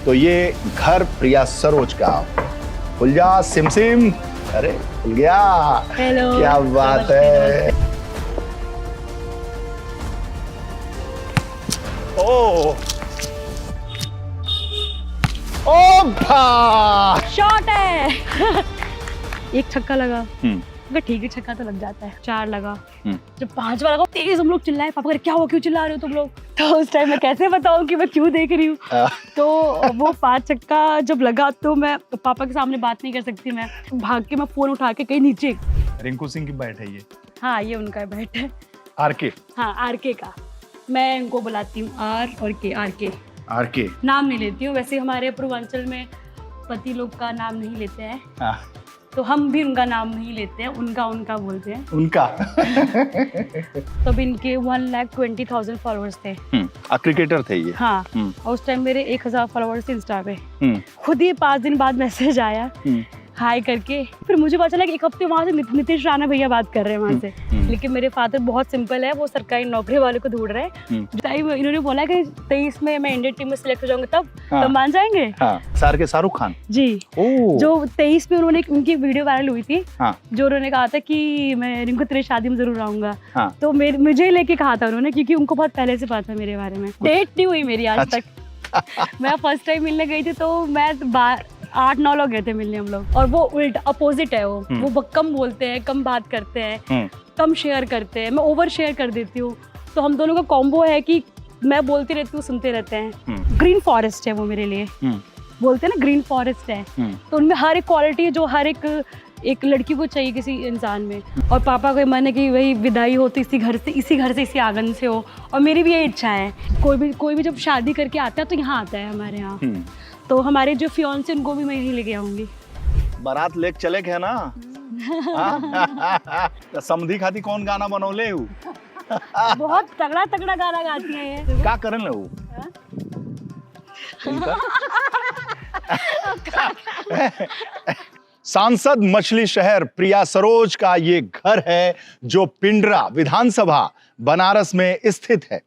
तो ये घर प्रिया सरोज का। खुल जा सिमसिम। अरे खुल गया। हेलो। क्या बात है। ओ भा शॉट है। एक छक्का लगा, अगर ठीक है छक्का तो लग जाता है। 4 लगा, जब 5वां लगा तेज हम लोग चिल्लाए, पापा कह क्या हुआ, क्यों चिल्ला रहे हो तुम लोग। तो उस टाइम मैं कैसे बताऊं कि मैं क्यों देख रही हूँ। तो वो 5 छक्का जब लगा तो मैं पापा के सामने बात नहीं कर सकती, मैं भाग के मैं फोन उठा के कहीं नीचे। रिंकू सिंह की बैट है ये। हाँ ये उनका बैट है। आरके। हाँ आरके का, मैं इनको बुलाती हूँ आर और के। आरके नाम नहीं लेती हूँ, वैसे हमारे पूर्वांचल में पति लोग का नाम नहीं लेते हैं। हाँ। तो हम भी उनका नाम नहीं लेते हैं, उनका बोलते हैं। उनका। तब इनके 1,20,000 फॉलोअर्स थे। क्रिकेटर थे ये। हाँ। और उस टाइम मेरे 1,000 फॉलोअर्स थे इंस्टा पे। खुद ही 5 दिन बाद मैसेज आया हाय करके। फिर मुझे पता चला कि एक हफ्ते वहाँ से नीतीश राणा भैया बात कर रहे हैं वहाँ से। लेकिन मेरे फादर बहुत सिंपल है, वो सरकारी नौकरी वाले को ढूंढ रहे हैं। टाइम इन्होंने बोला कि 23 में मैं इंडियन टीम में सिलेक्ट हो जाऊंगा तब मान जाएंगे। हाँ। सार के शाहरुख खान जी। जो 23 में उन्होंने उनकी वीडियो वायरल हुई थी। जो उन्होंने कहा था कि मैं रिंकू तेरी शादी में जरूर आऊंगा। तो मुझे लेके कहा था उन्होंने, क्योंकि उनको बहुत पहले से पता था मेरे बारे में। डेट नहीं हुई मेरी आज तक। मैं फर्स्ट टाइम मिलने गई थी तो मैं 8-9 लोग गए थे मिलने हम लोग। और वो उल्टा अपोजिट है, वो कम बोलते हैं, कम बात करते हैं, कम शेयर करते हैं। मैं ओवर शेयर कर देती हूँ। तो हम दोनों का कॉम्बो है कि मैं बोलती रहती हूँ, सुनते रहते हैं। ग्रीन फॉरेस्ट है वो मेरे लिए। बोलते हैं ना ग्रीन फॉरेस्ट है। तो उनमें हर एक क्वालिटी जो हर एक लड़की को चाहिए किसी इंसान में। और पापा का मन है कि वही विदाई हो तो इसी घर से इसी आंगन से हो। और मेरी भी ये इच्छा है, कोई भी जब शादी करके आता है तो यहाँ आता है हमारे यहाँ। तो हमारे जो फियांसे उनको भी मैं यहीं लेके आऊंगी। बारात लेक चले के है ना। समधी खाती कौन गाना बनौले हूँ। बहुत तगड़ा गाना गाती है ये। क्या करन ले हूँ। सांसद मछली शहर प्रिया सरोज का ये घर है जो पिंडरा विधानसभा बनारस में स्थित है।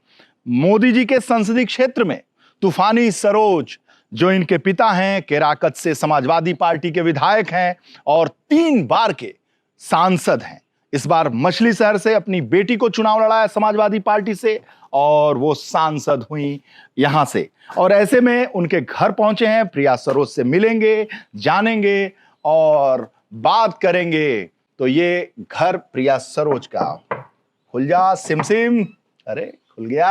मोदी जी के संसदीय क्षेत्र में तूफानी सरोज जो इनके पिता हैं, केराकत से समाजवादी पार्टी के विधायक हैं और 3 बार के सांसद हैं। इस बार मछली शहर से अपनी बेटी को चुनाव लड़ा है समाजवादी पार्टी से और वो सांसद हुई यहां से। और ऐसे में उनके घर पहुंचे हैं, प्रिया सरोज से मिलेंगे, जानेंगे और बात करेंगे। तो ये घर प्रिया सरोज का। खुल जा सिमसिम। अरे खुल गया।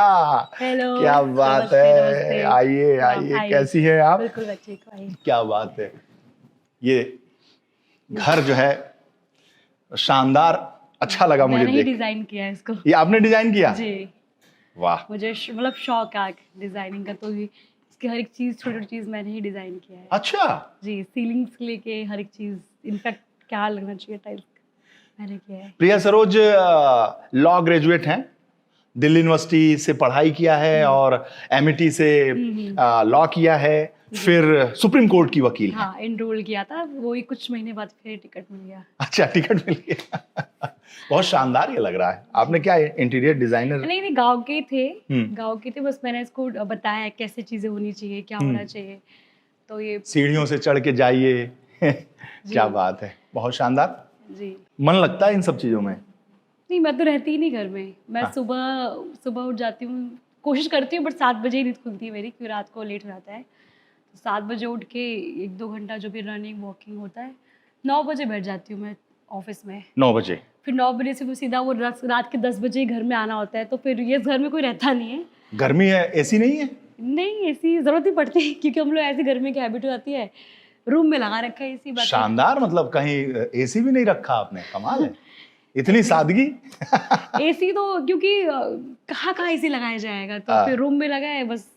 हेलो। क्या बात है। आइए। कैसी है आप। बिल्कुल अच्छी। क्या बात है। ये घर जो है शानदार, अच्छा लगा मुझे देख। मैंने डिजाइन किया है इसको। ये आपने डिजाइन किया जी। वाह। मुझे मतलब शौक है डिजाइनिंग का, तो इसकी हर एक चीज छोटी चीज मैंने ही डिजाइन किया है। अच्छा जी। सीलिंग से लेके हर एक चीज, इनफैक्ट क्या लगना चाहिए टाइल्स मैंने किया है। प्रिया सरोज लॉ ग्रेजुएट हैं, दिल्ली यूनिवर्सिटी से पढ़ाई किया है और एमईटी से लॉ किया है, फिर सुप्रीम कोर्ट की वकील। हाँ एनरोल किया था, वो ही कुछ महीने बाद फिर टिकट मिल गया। अच्छा टिकट मिल गया। बहुत शानदार ये लग रहा है। आपने क्या इंटीरियर डिजाइनर। नहीं गांव के थे। बस मैंने इसको बताया कैसे चीजें होनी चाहिए, क्या होना चाहिए। तो ये सीढ़ियों से चढ़ के जाइए। क्या बात है, बहुत शानदार जी। मन लगता है इन सब चीजों में। नहीं मैं तो रहती ही नहीं घर में। मैं सुबह उठ जाती हूँ, कोशिश करती हूँ, बट 7 बजे ही नींद खुलती है मेरी, क्योंकि रात को लेट हो जाता है। तो 7 बजे उठ के 1-2 घंटा जो भी रनिंग वॉकिंग होता है, 9 बजे बैठ जाती हूँ मैं ऑफिस में। 9 बजे फिर 9 बजे से वो सीधा वो रात के 10 बजे घर में आना होता है। तो फिर ये घर में कोई रहता नहीं है। गर्मी है, एसी नहीं है। नहीं एसी जरूरत ही पड़ती है, क्योंकि हम लोग ऐसी गर्मी की हैबिट हो जाती है। रूम में लगा रखा है एसी। शानदार, मतलब कहीं एसी भी नहीं रखा आपने, कमाल है। इतनी सादगी। एसी तो क्योंकि कहाँ एसी लगाया जाएगा, तो फिर रूम में लगा है, बस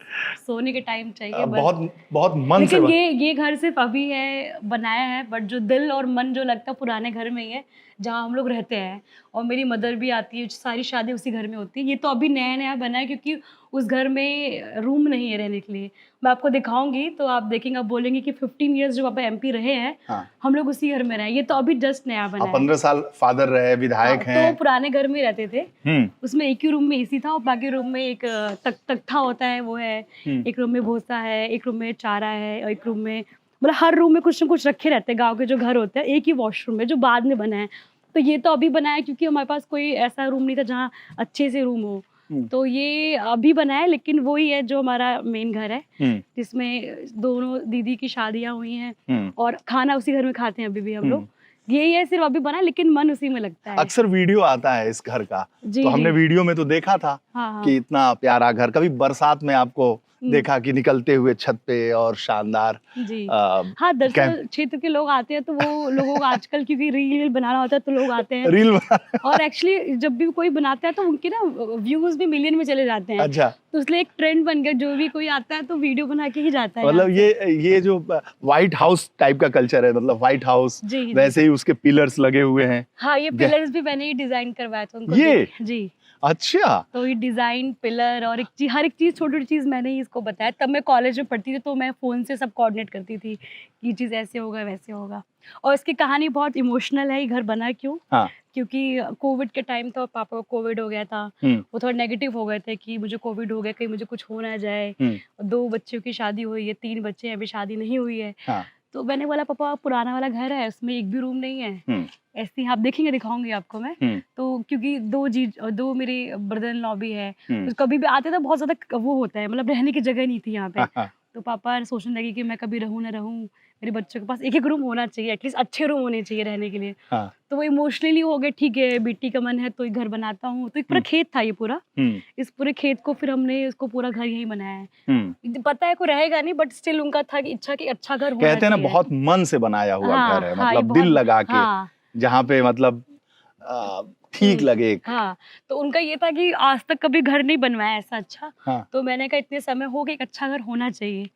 सोने के टाइम चाहिए। बहुत मन से। लेकिन ये घर सिर्फ अभी है बनाया है, बट जो दिल और मन जो लगता है पुराने घर में ही है जहाँ हम लोग रहते हैं। और मेरी मदर भी आती है, सारी शादी उसी घर में होती है। ये तो अभी नया बना है, क्योंकि उस घर में रूम नहीं है रहने के लिए। मैं आपको दिखाऊंगी तो आप देखेंगे, आप बोलेंगे कि 15 इयर्स जो पापा एमपी रहे हैं, हम लोग उसी घर में रहे। ये तो अभी जस्ट नया बना है। 15 साल फादर रहे, विधायक हैं। तो पुराने घर में रहते थे। उसमें एक ही रूम में एसी था और बाकी रूम में एक तख्ता होता है, वो है है, एक रूम में भूसा है, एक रूम में चारा है, और एक रूम में मतलब हर रूम में कुछ ना कुछ रखे रहते हैं। गाँव के जो घर होते हैं एक ही वॉशरूम है जो बाद में बना है। तो ये तो अभी बना है क्योंकि हमारे पास कोई ऐसा रूम नहीं था जहाँ अच्छे से रूम हो। तो ये अभी बना है, लेकिन वही है जो हमारा मेन घर है, जिसमें दोनों दीदी की शादियां हुई हैं और खाना उसी घर में खाते हैं अभी भी हम लोग। यही है, सिर्फ अभी बना है, लेकिन मन उसी में लगता है। अक्सर वीडियो आता है इस घर का, जी, तो हमने जी। वीडियो में तो देखा था कि इतना प्यारा घर। कभी बरसात में आपको देखा कि निकलते हुए छत पे और शानदार। जी हाँ, दरअसल क्षेत्र के लोग आते हैं तो वो लोगों को आजकल क्योंकि रील बनाना होता है तो लोग आते हैं रील और एक्चुअली जब भी कोई बनाता है तो उनके ना व्यूज भी मिलियन में चले जाते हैं। अच्छा, तो इसलिए एक ट्रेंड बन गया, जो भी कोई आता है तो वीडियो बना के ही जाता है। मतलब ये जो व्हाइट हाउस टाइप का कल्चर है, मतलब व्हाइट हाउस वैसे ही उसके पिलर्स लगे हुए हैं। हाँ, ये पिलर्स भी मैंने ही डिजाइन करवाया था उनको। ये जी अच्छा, तो ये डिजाइन, पिलर और हर एक चीज, छोटी छोटी चीज मैंने ही इसको बताया। तब मैं कॉलेज में पढ़ती थी तो मैं फोन से सब कोऑर्डिनेट करती थी कि ये चीज ऐसे होगा वैसे होगा। और इसकी कहानी बहुत इमोशनल है। ये घर बना क्यों? हाँ। क्योंकि कोविड के टाइम था और पापा को कोविड हो गया था। वो थोड़ा नेगेटिव हो गए थे कि मुझे कोविड हो गया, कहीं मुझे कुछ हो ना जाए। 2 बच्चों की शादी हुई है, 3 बच्चे हैं, अभी शादी नहीं हुई है। हाँ। तो मैंने बोला पापा पुराना वाला घर है, उसमें एक भी रूम नहीं है। ऐसे ही आप देखेंगे, दिखाऊंगी आपको मैं। तो क्योंकि 2 मेरे ब्रदर इन लॉ भी है, तो कभी भी आते तो बहुत ज्यादा वो होता है, मतलब रहने की जगह नहीं थी यहाँ पे। तो पापा सोचने लगे कि मैं कभी रहूं ना रहूं, मेरे बच्चों के पास एक एक रूम होना चाहिए, एटलीस्ट अच्छे रूम होने चाहिए रहने के लिए। तो वो इमोशनली हो गए, ठीक है बेटी का मन है तो एक घर बनाता हूँ। तो एक पूरा खेत था ये पूरा। इस पूरे खेत को फिर हमने इसको पूरा घर यही बनाया है। पता है कोई रहेगा नहीं, बट स्टिल उनका था कि इच्छा कि अच्छा घर होना कहते हैं ना, चाहिए। बहुत मन से बनाया हुआ घर है, मतलब दिल लगा के, जहाँ पे मतलब ठीक लगे। हाँ, तो उनका ये था कि आज तक कभी घर नहीं बनवाया ऐसा अच्छा। तो मैंने कहा इतने समय हो गए, एक अच्छा घर होना चाहिए।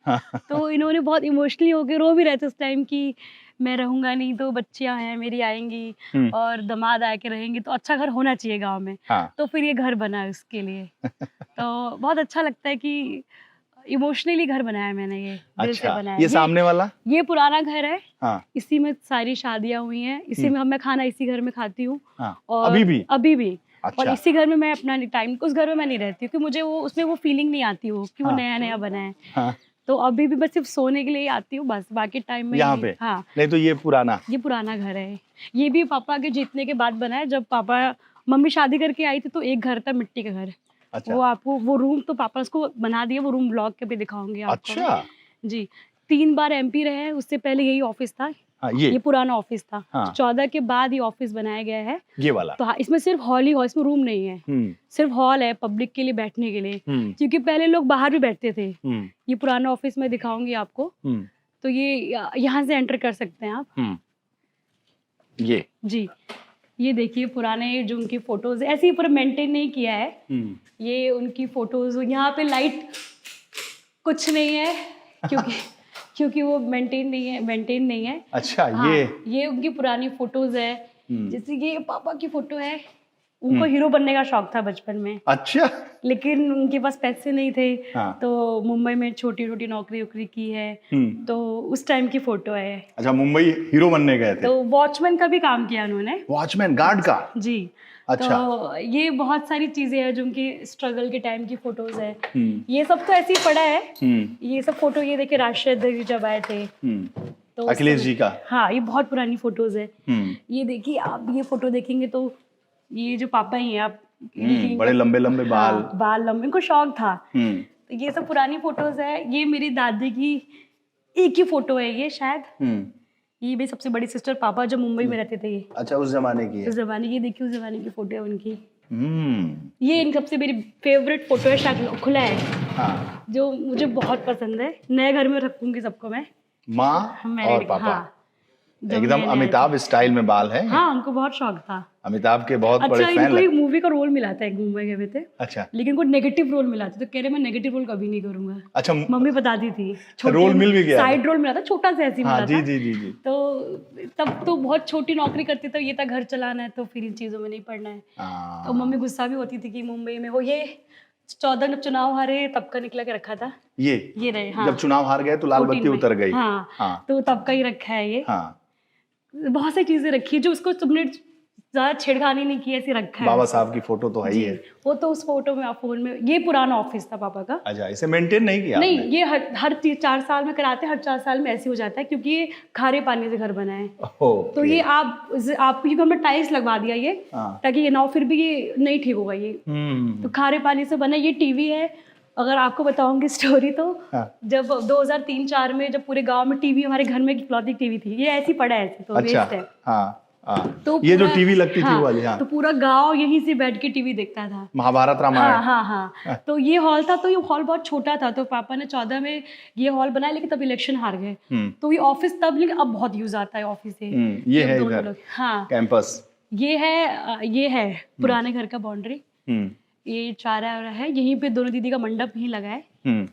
तो इन्होंने बहुत इमोशनली होके रो भी रहे थे उस टाइम कि मैं रहूंगा नहीं तो बच्चियां हैं मेरी आएंगी और दामाद आके रहेंगी, तो अच्छा घर होना चाहिए गाँव में। तो फिर ये घर बना उसके लिए। तो बहुत अच्छा लगता है कि इमोशनली घर बनाया मैंने, ये दिल से बनाया। ये सामने वाला ये पुराना घर है। इसी में सारी शादियां हुई हैं, इसी में मैं खाना इसी घर में खाती हूँ। और अभी भी अच्छा। और इसी घर में मैं अपना टाइम, उस घर में मैं नहीं रहती हूँ क्योंकि मुझे वो उसमें वो फीलिंग नहीं आती हो कि वो नया नया बना है। तो अभी भी बस सिर्फ सोने के लिए ही आती हूँ, बस बाकी टाइम में यहाँ पे। हाँ, नहीं तो ये पुराना घर है। ये भी पापा के जीतने के बाद बना है। जब पापा मम्मी शादी करके आई थी तो एक घर था मिट्टी का घर। अच्छा। वो आपको वो रूम तो पापा उसको बना दिया, वो रूम ब्लॉग के भी दिखाऊंगी आपको। अच्छा जी। 3 बार MP रहे हैं, उससे पहले यही ऑफिस था। ये पुराना ऑफिस था। 14 के बाद ये ऑफिस बनाया गया है, ये वाला। तो इसमें सिर्फ हॉल ही हॉल, इसमें रूम नहीं है, सिर्फ हॉल है पब्लिक के लिए बैठने के लिए, क्योंकि पहले लोग बाहर भी बैठते थे। ये पुराना ऑफिस में दिखाऊंगी आपको। तो ये यहाँ से एंटर कर सकते हैं आप। ये जी, ये देखिए पुराने जो उनकी फोटोज ऐसे ही पूरा मेंटेन नहीं किया है। ये उनकी फोटोज, यहाँ पे लाइट कुछ नहीं है क्योंकि वो मेंटेन नहीं है। अच्छा। हाँ, ये उनकी पुरानी फोटोज है। जैसे ये पापा की फोटो है, उनको हीरो बनने का शौक था बचपन में। अच्छा। लेकिन उनके पास पैसे नहीं थे। तो मुंबई में छोटी छोटी नौकरी की है। तो उस टाइम की फोटो है। अच्छा, मुंबई हीरो बनने गए थे। तो वॉचमैन का भी काम किया उन्होंने, वॉचमैन गार्ड का। जी। अच्छा। तो ये बहुत सारी चीजें हैं जो उनकी स्ट्रगल के टाइम की फोटोज है। ये सब तो ऐसे ही पड़ा है। ये सब फोटो, ये देखिए राष्ट्रीय अध्यक्ष जब आए थे तो अखिलेश जी का। हाँ, ये बहुत पुरानी फोटोज है। ये देखिए आप, ये फोटो देखेंगे तो ये जो पापा ही हैं आप, बड़े लंबे लंबे बाल लंबे, इनको शौक था। तो ये सब पुरानी फोटोज है। ये मेरी दादी की एक ही फोटो है ये शायद। ये भी सबसे बड़ी सिस्टर, पापा जब मुंबई में रहते थे। अच्छा, उस जमाने की है। उस जमाने की, देखिए उस जमाने की फोटो है उनकी। ये इन सबसे मेरी फेवरेट फोटो है, शायद खुला है। जो मुझे बहुत पसंद है। नए घर में रखूंगी सबको मैं, माँ और पापा। एकदम अमिताभ स्टाइल में बाल है। हाँ, उनको बहुत शौक था। अमिताभ के बहुत बड़े फैन। इनको एक मूवी का रोल मिला था, एक मुंबई गए थे। अच्छा। लेकिन को नेगेटिव रोल मिला था, तो कह रहे मैं नेगेटिव रोल कभी नहीं करूंगा। अच्छा। मम्मी बताती थी। रोल मिल भी गया, साइड रोल मिला था, छोटा सा ऐसे मिला था। जी। तो तब तो बहुत छोटी नौकरी करती थी, ये था घर चलाना है तो फिर इन चीजों में नहीं पड़ना है। तो मम्मी गुस्सा भी होती थी कि मुंबई में हो। ये 14 जब चुनाव हारे तब का निकला के रखा था। ये रहे। हाँ। जब चुनाव हार गए तो लाल बत्ती उतर गई। हाँ। तो तब का ही रखा है ये। हाँ। बहुत सारी चीजें रखी है जो उसको तुमने ज्यादा छेड़खानी नहीं की, ऐसे रखा है। बाबा साहब की फोटो तो है ही है। वो तो उस फोटो में फोन में, ये पुराना ऑफिस था पापा का। अच्छा, इसे मेंटेन नहीं किया नहीं, आपने? ये हर 4 साल में कराते हैं, हर 4 साल में ऐसे हो जाता है क्योंकि ये खारे पानी से घर बना है। तो ये आपको क्योंकि हमने टाइल्स लगवा दिया ये, ताकि ये ना फिर भी ये नहीं ठीक होगा ये। तो खारे पानी से बना। ये टीवी है, अगर आपको बताऊंगी स्टोरी तो जब 2003-4 में जब पूरे गांव में टीवी, हमारे घर में इकलौती टीवी थी, ये ऐसी पड़ा है ऐसे, तो वेस्ट है। तो ये जो टीवी लगती थी वो वाली। तो पूरा गांव यहीं से बैठ के टीवी देखता था, महाभारत रामायण। हाँ। तो ये हॉल था, तो ये हॉल बहुत छोटा था, तो पापा ने 14 में ये हॉल बनाया, लेकिन तब इलेक्शन हार गए। तो ये ऑफिस तब, लेकिन अब बहुत यूज आता है ऑफिस से। ये है इधर कैंपस। ये है पुराने घर का बाउंड्री। ये चारा है, यहीं पे दोनों दीदी का मंडप ही लगा है।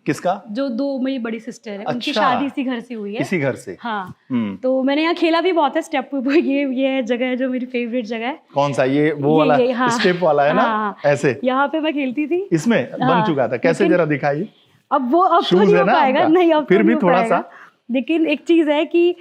किसका? जो 2 मेरी बड़ी सिस्टर है। उनकी शादी इसी घर से हुई है। इसी घर से? हाँ। तो मैंने यहाँ खेला भी बहुत है, स्टेप। ये जगह है जो मेरी फेवरेट जगह है। कौन सा? ये वो वाला स्टेप वाला है ना? ऐसे यहाँ पे मैं खेलती थी। इसमें बन चुका था, कैसे जरा दिखाइए। अब तो नहीं हो पाएगा, नहीं अब फिर भी थोड़ा सा। लेकिन एक चीज है कि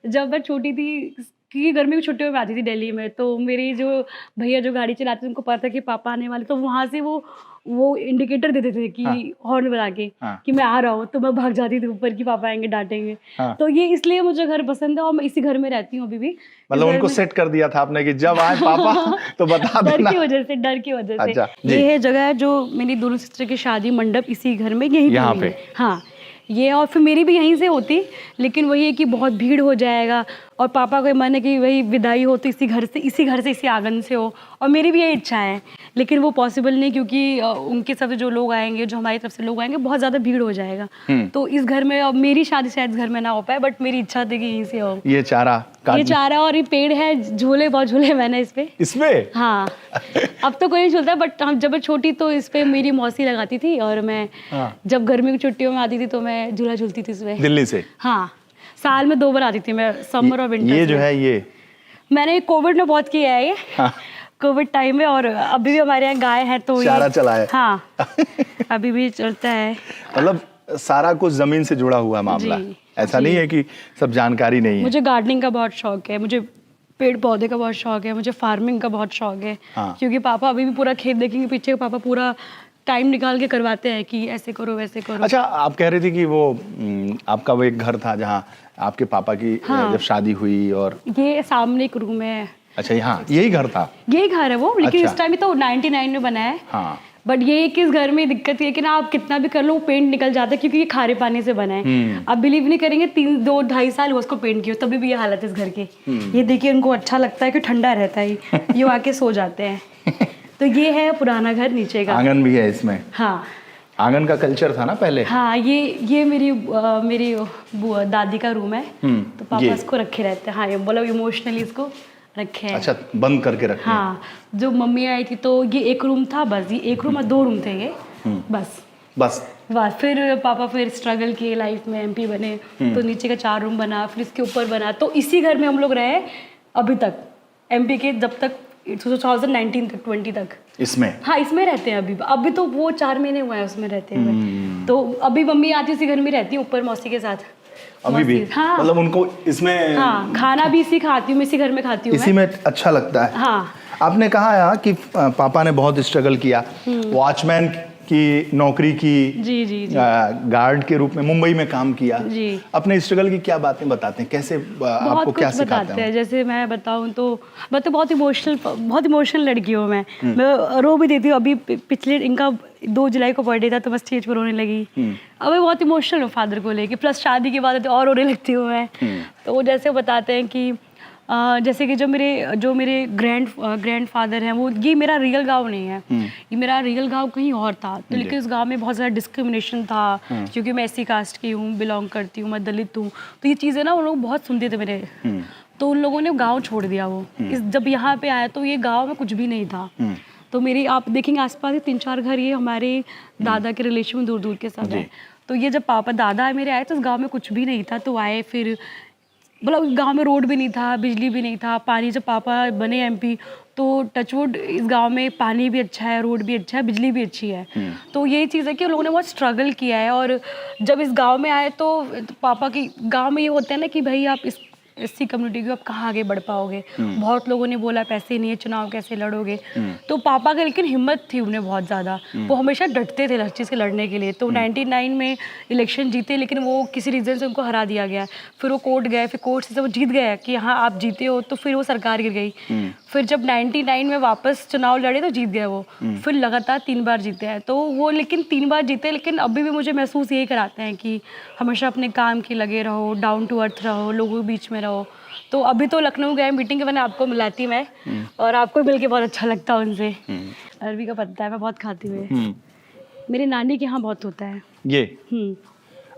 जब मैं छोटी थी, क्योंकि गर्मी की छुट्टियों में आती थी दिल्ली में, तो मेरी जो भैया जो गाड़ी चलाते थे उनको पता था कि पापा आने वाले, तो वहां से वो इंडिकेटर देते थे कि हॉर्न बजा के कि मैं आ रहा हूँ, तो मैं भाग जाती थी ऊपर कि पापा आएंगे, डांटेंगे। तो ये इसलिए मुझे घर पसंद है और मैं इसी घर में रहती हूँ अभी भी। मतलब उनको सेट कर दिया था आपने कि जब आए पापा तो बता देना। डर की वजह से। ये है जगह जो मेरी दोनों सिस्टर की शादी मंडप इसी घर में, यही यहाँ पे। हाँ, ये और फिर मेरी भी यहीं से होती, लेकिन वही है कि बहुत भीड़ हो जाएगा, और पापा का मन है कि वही विदाई हो तो इसी घर से इसी आंगन से हो, और मेरी भी यही इच्छा है, लेकिन वो पॉसिबल नहीं, क्योंकि उनके सब जो लोग आएंगे, जो हमारी तरफ से लोग आएंगे, बहुत ज़्यादा भीड़ हो जाएगा। तो इस घर में, अब मेरी शादी शायद इस घर में ना हो पाए, बट मेरी इच्छा थी कि यहीं से हो। ये चारा और ये पेड़ है, झूले बहुत झूले मैंने इसमें। हाँ, अब तो कोई नहीं झूलता, बट हम जब मैं छोटी तो इस पे मेरी मौसी लगाती थी, और मैं जब गर्मी की छुट्टियों में आती थी तो मैं झूला झूलती थी इसमें। दिल्ली से? हाँ, साल में 2 बार आती थी मैं, समर और विंटर। ये जो है ये मैंने कोविड में बहुत किया है ये। कोविड टाइम में, और अभी भी हमारे यहाँ गाय है तो चारा चला है। हाँ, अभी भी चलता है। मतलब सारा कुछ जमीन से जुड़ा हुआ मामला, ऐसा नहीं है कि सब जानकारी नहीं है। मुझे गार्डनिंग का बहुत शौक है, मुझे पेड़ पौधे का बहुत शौक है, मुझे फार्मिंग का बहुत शौक है। क्योंकि पापा अभी भी पूरा खेत देखेंगे पीछे, पापा पूरा टाइम निकाल के करवाते हैं कि ऐसे करो वैसे करो। अच्छा, आप कह रही थी कि वो आपका वो एक घर था जहाँ आपके पापा की जब शादी हुई, और ये सामने एक रूम है। अच्छा, यहाँ यही घर था? यही घर है वो, लेकिन इस टाइम तो 99 में बना है। हाँ। बट ये कि इस घर में दिक्कत ये कि ना, आप कितना भी कर लो पेंट निकल जाता है, क्योंकि ये खारे पानी से बना है। आप बिलीव नहीं करेंगे, 2-2.5 साल हुआ उसको पेंट किया, तभी भी ये हालत है इस घर की। ये देखिए, उनको अच्छा लगता है कि ठंडा रहता है, ये आके सो जाते हैं। तो ये है पुराना घर, नीचे का आंगन भी है इसमें। हाँ, आंगन का कल्चर था ना पहले। हाँ, ये मेरी दादी का रूम है, तो पापा इसको रखे रहते हैं। हाँ, ये मतलब इमोशनली इसको रखे हैं। अच्छा, बंद करके रखे। हाँ, जो मम्मी आई थी तो ये एक रूम था, बस ये एक रूम और 2 रूम थे ये, बस। फिर पापा स्ट्रगल किए लाइफ में, MP बने, तो नीचे का 4 रूम बना, फिर इसके ऊपर बना, तो इसी घर में हम लोग रहे अभी तक, MP के जब तक 2019 तक, 20 तक इसमें। हाँ, इसमें रहते हैं अभी तो वो 4 महीने हुए हैं उसमें रहते हुए। तो अभी मम्मी आती इसी घर में रहती है, ऊपर मौसी के साथ अभी भी। हाँ, मतलब उनको इसमें। हाँ, खाना भी इसी खाती हूँ, इसी घर में खाती हूँ, इसी में अच्छा लगता है। हाँ। आपने कहा यार कि पापा ने बहुत स्ट्रगल किया, वॉचमैन की नौकरी की, जी। गार्ड के रूप में मुंबई में काम किया जी। अपने स्ट्रगल की क्या बातें बताते हैं, कैसे आपको क्या सिखाते हैं? जैसे मैं बताऊं तो मैं तो बहुत इमोशनल लड़की हूँ। मैं रो भी देती हूँ। अभी पिछले इनका 2 जुलाई को बर्थडे था, तो मैं स्टेज पर रोने लगी। अब मैं बहुत इमोशनल हूँ फादर को लेके, प्लस शादी के बाद तो और रोने लगती हूँ मैं। तो वो जैसे बताते हैं कि जैसे कि जो मेरे ग्रैंड फादर हैं, वो ये मेरा रियल गांव नहीं है, ये मेरा रियल गांव कहीं और था। तो लेकिन उस गांव में बहुत ज़्यादा डिस्क्रिमिनेशन था, क्योंकि मैं ऐसी कास्ट की हूँ, बिलोंग करती हूँ, मैं दलित हूँ। तो ये चीज़ें ना वो लोग बहुत सुनते थे मेरे, तो उन लोगों ने गाँव छोड़ दिया। वो जब यहाँ पे आया तो ये गाँव में कुछ भी नहीं था। तो मेरी आप देखेंगे आसपास 3-4 घर ये हमारे दादा के रिलेशन में दूर के सब है। तो ये जब पापा दादा मेरे आए तो उस गाँव में कुछ भी नहीं था। तो आए, फिर मतलब गांव में रोड भी नहीं था, बिजली भी नहीं था, पानी। जब पापा बने MP तो टचवुड इस गांव में पानी भी अच्छा है, रोड भी अच्छा है, बिजली भी अच्छी है। तो यही चीज़ है कि उन लोगों ने बहुत स्ट्रगल किया है। और जब इस गांव में आए तो पापा की गांव में ये होता है ना कि भाई आप एससी कम्युनिटी की, आप कहाँ आगे बढ़ पाओगे। बहुत लोगों ने बोला पैसे नहीं है, चुनाव कैसे लड़ोगे। तो पापा का लेकिन हिम्मत थी उन्हें बहुत ज़्यादा, वो हमेशा डटते थे हर चीज़ के लड़ने के लिए। तो 99 में इलेक्शन जीते, लेकिन वो किसी रीज़न से उनको हरा दिया गया। फिर वो कोर्ट गए, फिर कोर्ट से जब वो जीत गए कि हाँ आप जीते हो, तो फिर वो सरकार गिर गई। फिर जब 99 में वापस चुनाव लड़े तो जीत गए वो। फिर लगातार 3 बार जीते हैं। तो वो लेकिन 3 बार जीते, लेकिन अभी भी मुझे महसूस यही कराते हैं कि हमेशा अपने काम के लगे रहो, डाउन टू अर्थ रहो, लोगों के बीच में रहो। तो अभी तो लखनऊ गए मीटिंग के, मैंने आपको मिलाई थी मैं, और आपको मिल के बहुत अच्छा लगता है उनसे। अरबी का पत्ता है, मैं बहुत खाती हूँ। मेरी नानी के यहाँ बहुत होता है ये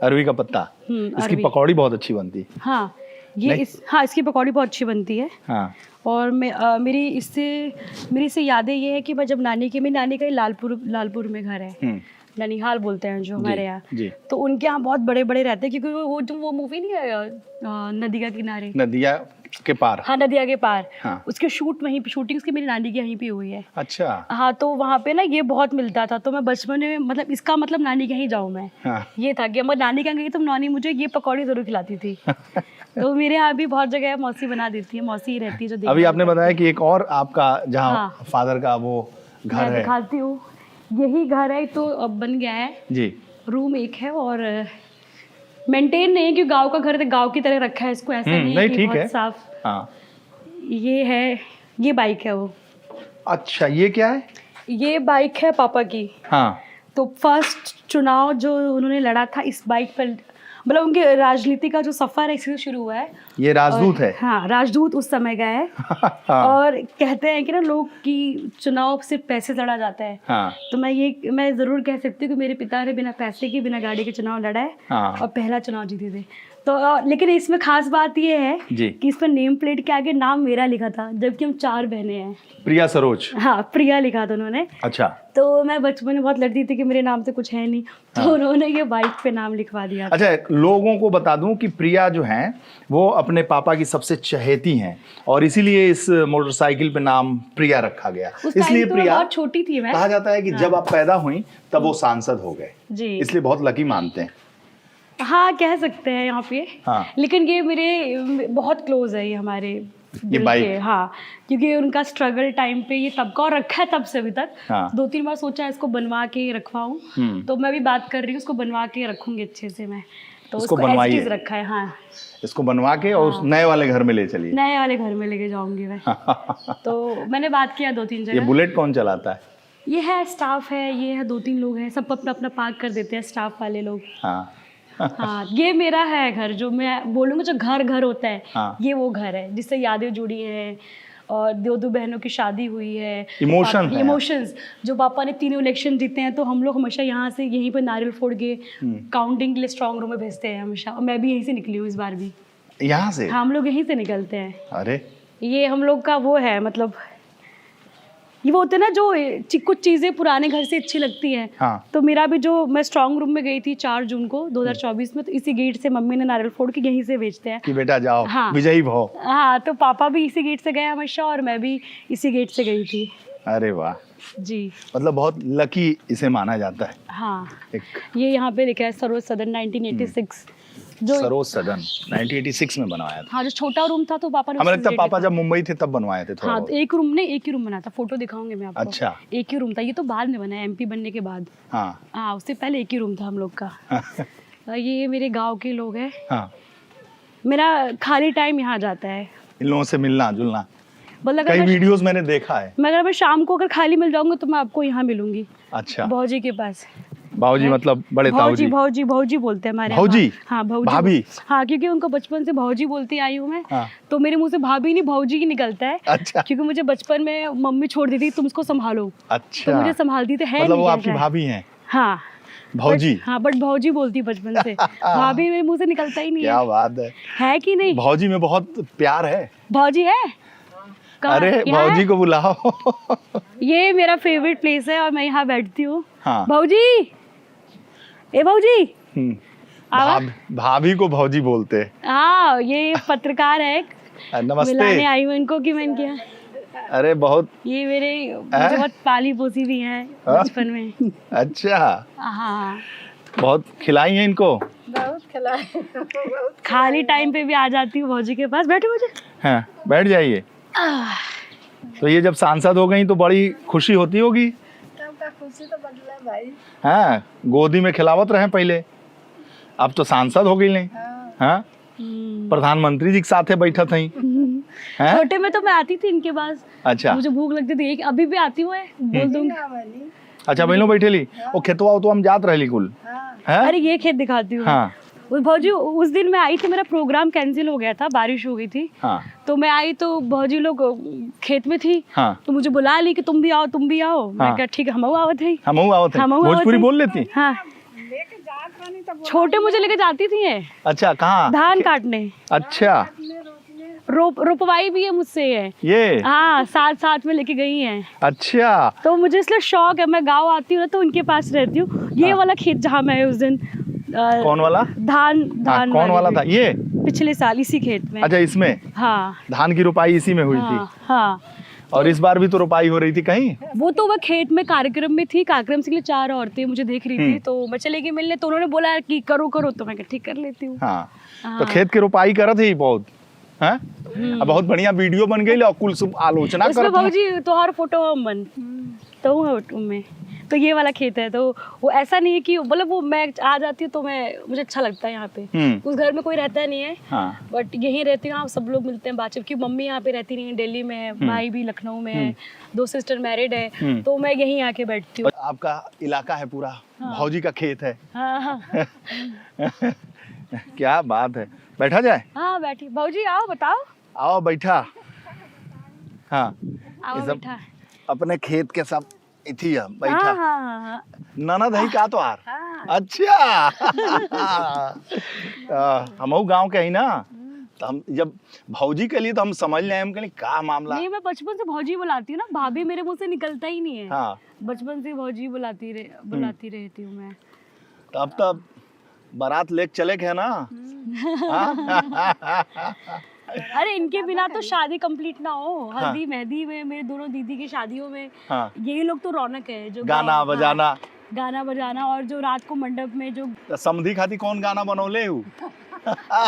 अरबी का पत्ता। इसकी पकौड़ी बहुत अच्छी बनती है। हाँ ये इसकी पकौड़ी बहुत अच्छी बनती है। हाँ। और मेरी इससे यादें ये है कि मैं जब मेरी नानी का लालपुर में घर है, ननिहाल बोलते हैं जो हमारे यहाँ। तो उनके यहाँ बहुत बड़े बड़े रहते हैं, क्योंकि वो मूवी नहीं है नदिया किनारे, नदिया के पार। हाँ, नदिया के पार। हाँ। उसके शूटिंग उसकी मेरी नानी की यहीं पे हुई है। अच्छा। हाँ, तो वहाँ पे ना ये बहुत मिलता था। तो मैं बचपन में मतलब इसका मतलब नानी के यहाँ जाऊँ मैं। हाँ। ये था कि मैं नानी के यहाँ गई तो नानी मुझे ये पकौड़ी जरूर खिलाती थी। तो मेरे यहाँ भी बहुत जगह मौसी बना देती है, मौसी ही रहती है जो। अभी आपने बताया कि एक और आपका जहाँ फादर का वो घर है, दिखाती हूँ, यही घर है। तो अब बन गया है जी, रूम एक है, और मेंटेन नहीं है क्योंकि गांव का घर गांव की तरह रखा है इसको, ऐसा नहीं है कि बहुत साफ। हाँ। ये है, ये बाइक है वो। अच्छा, ये क्या है? ये बाइक है पापा की। हाँ। तो फर्स्ट चुनाव जो उन्होंने लड़ा था इस बाइक पर, मतलब उनके राजनीति का जो सफर है इससे शुरू हुआ है। ये राजदूत है। हाँ, राजदूत उस समय का है। हाँ। और कहते हैं कि ना लोग की चुनाव सिर्फ पैसे लड़ा जाता है। हाँ। तो मैं जरूर कह सकती हूँ कि मेरे पिता ने बिना पैसे के, बिना गाड़ी के चुनाव लड़ा है। हाँ। और पहला चुनाव जीते थे। तो लेकिन इसमें खास बात ये है कि इस पर नेम प्लेट के आगे नाम मेरा लिखा था, जबकि हम 4 बहनें हैं। प्रिया सरोज। हाँ, प्रिया लिखा था उन्होंने। अच्छा। तो मैं बचपन में बहुत लड़ती थी कि मेरे नाम से कुछ है नहीं, तो हाँ। उन्होंने ये बाइक पे नाम लिखवा दिया। अच्छा, लोगों को बता दूं कि प्रिया जो हैं वो अपने पापा की सबसे चहेती हैं, और इसीलिए इस मोटरसाइकिल पे नाम प्रिया रखा गया। इसलिए तो प्रिया, बहुत छोटी थी मैं। कहा जाता है कि जब आप पैदा हुई तब वो सांसद हो गए, इसलिए बहुत लकी मानते हैं। हाँ, कह सकते हैं यहाँ पे। हाँ। लेकिन ये मेरे बहुत क्लोज है, ये हमारे ये बाइक। हाँ, क्योंकि उनका स्ट्रगल टाइम पे ये तब का और रखा है तब से अभी तक। हाँ। 2-3 बार सोचा है इसको बनवा के रखवाऊं, तो मैं भी बात कर रही हूँ उसको बनवा के रखूंगी अच्छे से मैं। तो उसको बनवाइए, रखा है। हाँ, इसको बनवा के और उस नए वाले घर में ले चलिए। नए वाले घर में लेके जाऊंगी मैं। तो मैंने बात किया 2-3 जगह। ये बुलेट कौन चलाता है? ये है स्टाफ है, ये है 2-3 लोग हैं, सब अपना अपना पार्क कर देते हैं स्टाफ वाले लोग। हाँ। हाँ, ये मेरा है घर, जो मैं बोलूँगा जो घर होता है। हाँ। ये वो घर है जिससे यादें जुड़ी हैं, और 2 बहनों की शादी हुई है, इमोशंस। जो पापा ने 3 इलेक्शन जीते हैं, तो हम लोग हमेशा यहाँ से यहीं पर नारियल फोड़ के काउंटिंग के लिए स्ट्रॉन्ग रूम में भेजते हैं हमेशा, और मैं भी यहीं से निकली हूँ इस बार भी। यहाँ से? हाँ, हम लोग यहीं से निकलते हैं। अरे, ये हम लोग का वो है, मतलब ये वो होते हैं ना जो कुछ चीजें पुराने घर से अच्छी लगती हैं। हाँ। तो मेरा भी जो, मैं स्ट्रॉन्ग रूम में गई थी 4 जून को 2024 में, तो इसी गेट से मम्मी ने नारियल फोड़ के यहीं से भेजते हैं कि बेटा जाओ। हाँ। विजयी भव। हाँ, तो पापा भी इसी गेट से गए हमेशा, और मैं भी इसी गेट से गई थी। अरे वाह जी, मतलब बहुत लकी इसे माना जाता है। हाँ। ये यहाँ पे लिखा है सरोज सदन 1986, जो सरोज सदन 1986 में बनवाया था। हाँ, जो छोटा रूम था तो पापा ने, हमें लगता है पापा जब मुंबई थे तब बनवाए थे थोड़ा। हाँ, तो एक ही रूम बना था, फोटो दिखाऊंगे मैं आपको। अच्छा। एक ही रूम था, ये तो बाद में बना है, MP बनने के बाद। हाँ, उससे पहले एक ही रूम था हम लोग का। ये मेरे गाँव के लोग हैं। हाँ। मेरा खाली टाइम यहाँ जाता है, इन लोगों से मिलना जुलना। कई वीडियोस मैंने देखा है। मगर मैं शाम को अगर खाली मिल जाऊंगा तो मैं आपको यहाँ मिलूंगी। अच्छा। भौजी के पास। भाऊजी मतलब बड़े ताऊजी? भौजी बोलते हैं हमारे। भौजी? हाँ, भौजी। भाभी? हाँ, क्योंकि उनको बचपन से भौजी बोलती आई हूँ मैं। हाँ। तो मेरे मुंह से भाभी नहीं भौजी ही निकलता है। अच्छा। क्योंकि मुझे बचपन में मम्मी छोड़ दी थी, तुम उसको संभालो। अच्छा। तो मुझे संभालती तो है, मतलब वो आपकी भाभी हैं? हाँ, भौजी। हाँ, बट भौजी बोलती बचपन से। भाभी मेरे मुंह से निकलता ही नहीं है। क्या बात है कि नहीं? भौजी में बहुत प्यार है। भौजी है? अरे भौजी को बुलाओ। ये मेरा फेवरेट प्लेस है और मैं यहाँ बैठती हूँ। भौजी, ए भौजी। भाभी को भौजी बोलते हैं। हाँ, ये पत्रकार है। नमस्ते। मिलाने आई हूँ इनको कि मैंने किया। अरे बहुत, ये मुझे बहुत पाली पोसी भी है बचपन में। अच्छा। हाँ, बहुत खिलाई है इनको? बहुत खाली टाइम पे भी आ जाती हूँ भौजी के पास। बैठो मुझे। हाँ, बैठ जाइए। तो ये जब सांसद हो गई तो बड़ी खुशी होती होगी। खुशी तो बदला भाई। हाँ, गोदी में खिलावत रहे पहले, अब तो सांसद हो गई नहीं। हाँ, प्रधानमंत्री जी के साथ बैठा थी। छोटे में तो मैं आती थी इनके पास। अच्छा, मुझे भूख लगती थी, अभी भी आती हूँ, बोल दूंगी। अच्छा, बहनों बैठे ली वो खेतवा तो हम जात रहे कुल। अरे ये खेत दिखाती हूँ। हाँ, भौजी उस दिन मैं आई थी, मेरा प्रोग्राम कैंसिल हो गया था, बारिश हो गई थी। हाँ, तो मैं आई तो भौजी लोग खेत में थी। हाँ, तो मुझे बुला ली कि तुम भी आओ, तुम भी आओ। मैं कहा ठीक है, हम आवत है। भोजपुरी बोल लेती। हाँ, छोटे मुझे लेके जाती थी ये। अच्छा, कहाँ? धान काटने। अच्छा, रोपवाई भी है मुझसे ये। हाँ, साथ में लेके गई हैं। अच्छा, तो मुझे इसलिए शौक है, मैं गाँव आती हूँ ना तो उनके पास रहती हूँ। ये वाला खेत जहाँ मैं उस दिन कौन वाला? धान कौन वाला था ये? पिछले साल इसी खेत में। अच्छा, इसमें? हाँ, धान की रोपाई इसी में हुई थी। हाँ। और इस बार भी तो रोपाई हो रही थी कहीं? वो तो वह खेत में कार्यक्रम में थी, कार्यक्रम से 4 औरतें मुझे देख रही थी, तो मैं चली गई मिलने, तो उन्होंने बोला कि करो तो मैं ठीक कर लेती हूँ। हाँ, तो खेत की रोपाई करत ही बहुत। हाँ? बहुत बढ़िया वीडियो बन गई और कुल सब आलोचना करत। भौजी तोहार फोटो मन तो में तो ये वाला खेत है, तो वो ऐसा नहीं है कि मतलब वो मैं आ जाती हूँ तो मुझे अच्छा लगता है यहाँ पे। उस घर में कोई रहता नहीं है। हाँ। बट यहीं रहती हूँ, सब लोग मिलते हैं, बातचीत की। मम्मी यहाँ पे रहती नहीं है, दिल्ली में है, भाई भी लखनऊ में है, 2 सिस्टर मैरिड है, तो मैं यहीं आके बैठती हूँ। आपका इलाका है पूरा। हाँ। भौजी का खेत है। हाँ। क्या बात है, बैठा जाए? हाँ बैठी। भौजी आओ, बताओ। आओ बैठा। हाँ, आओ बैठा। अपने खेत के सब इथी है बैठा। हाँ। ननद है का तो आर? अच्छा। हम गांव के ही ना, तो हम जब भौजी के लिए तो हम समझ ले, हम कहले का मामला। नहीं, मैं बचपन से भौजी बुलाती हूँ ना, भाभी मेरे मुंह से निकलता ही नहीं है। हाँ, बचपन से भौजी बुलाती रहती हूँ मैं। तब बारात लेके चले गए ना। अरे इनके बिना तो शादी कंप्लीट ना हो। हल्दी मेहंदी में, मेरे दोनों दीदी की शादियों में यही लोग तो रौनक है, जो गाना बजाना और जो रात को मंडप में जो समधी खाती कौन गाना बनौले हूँ।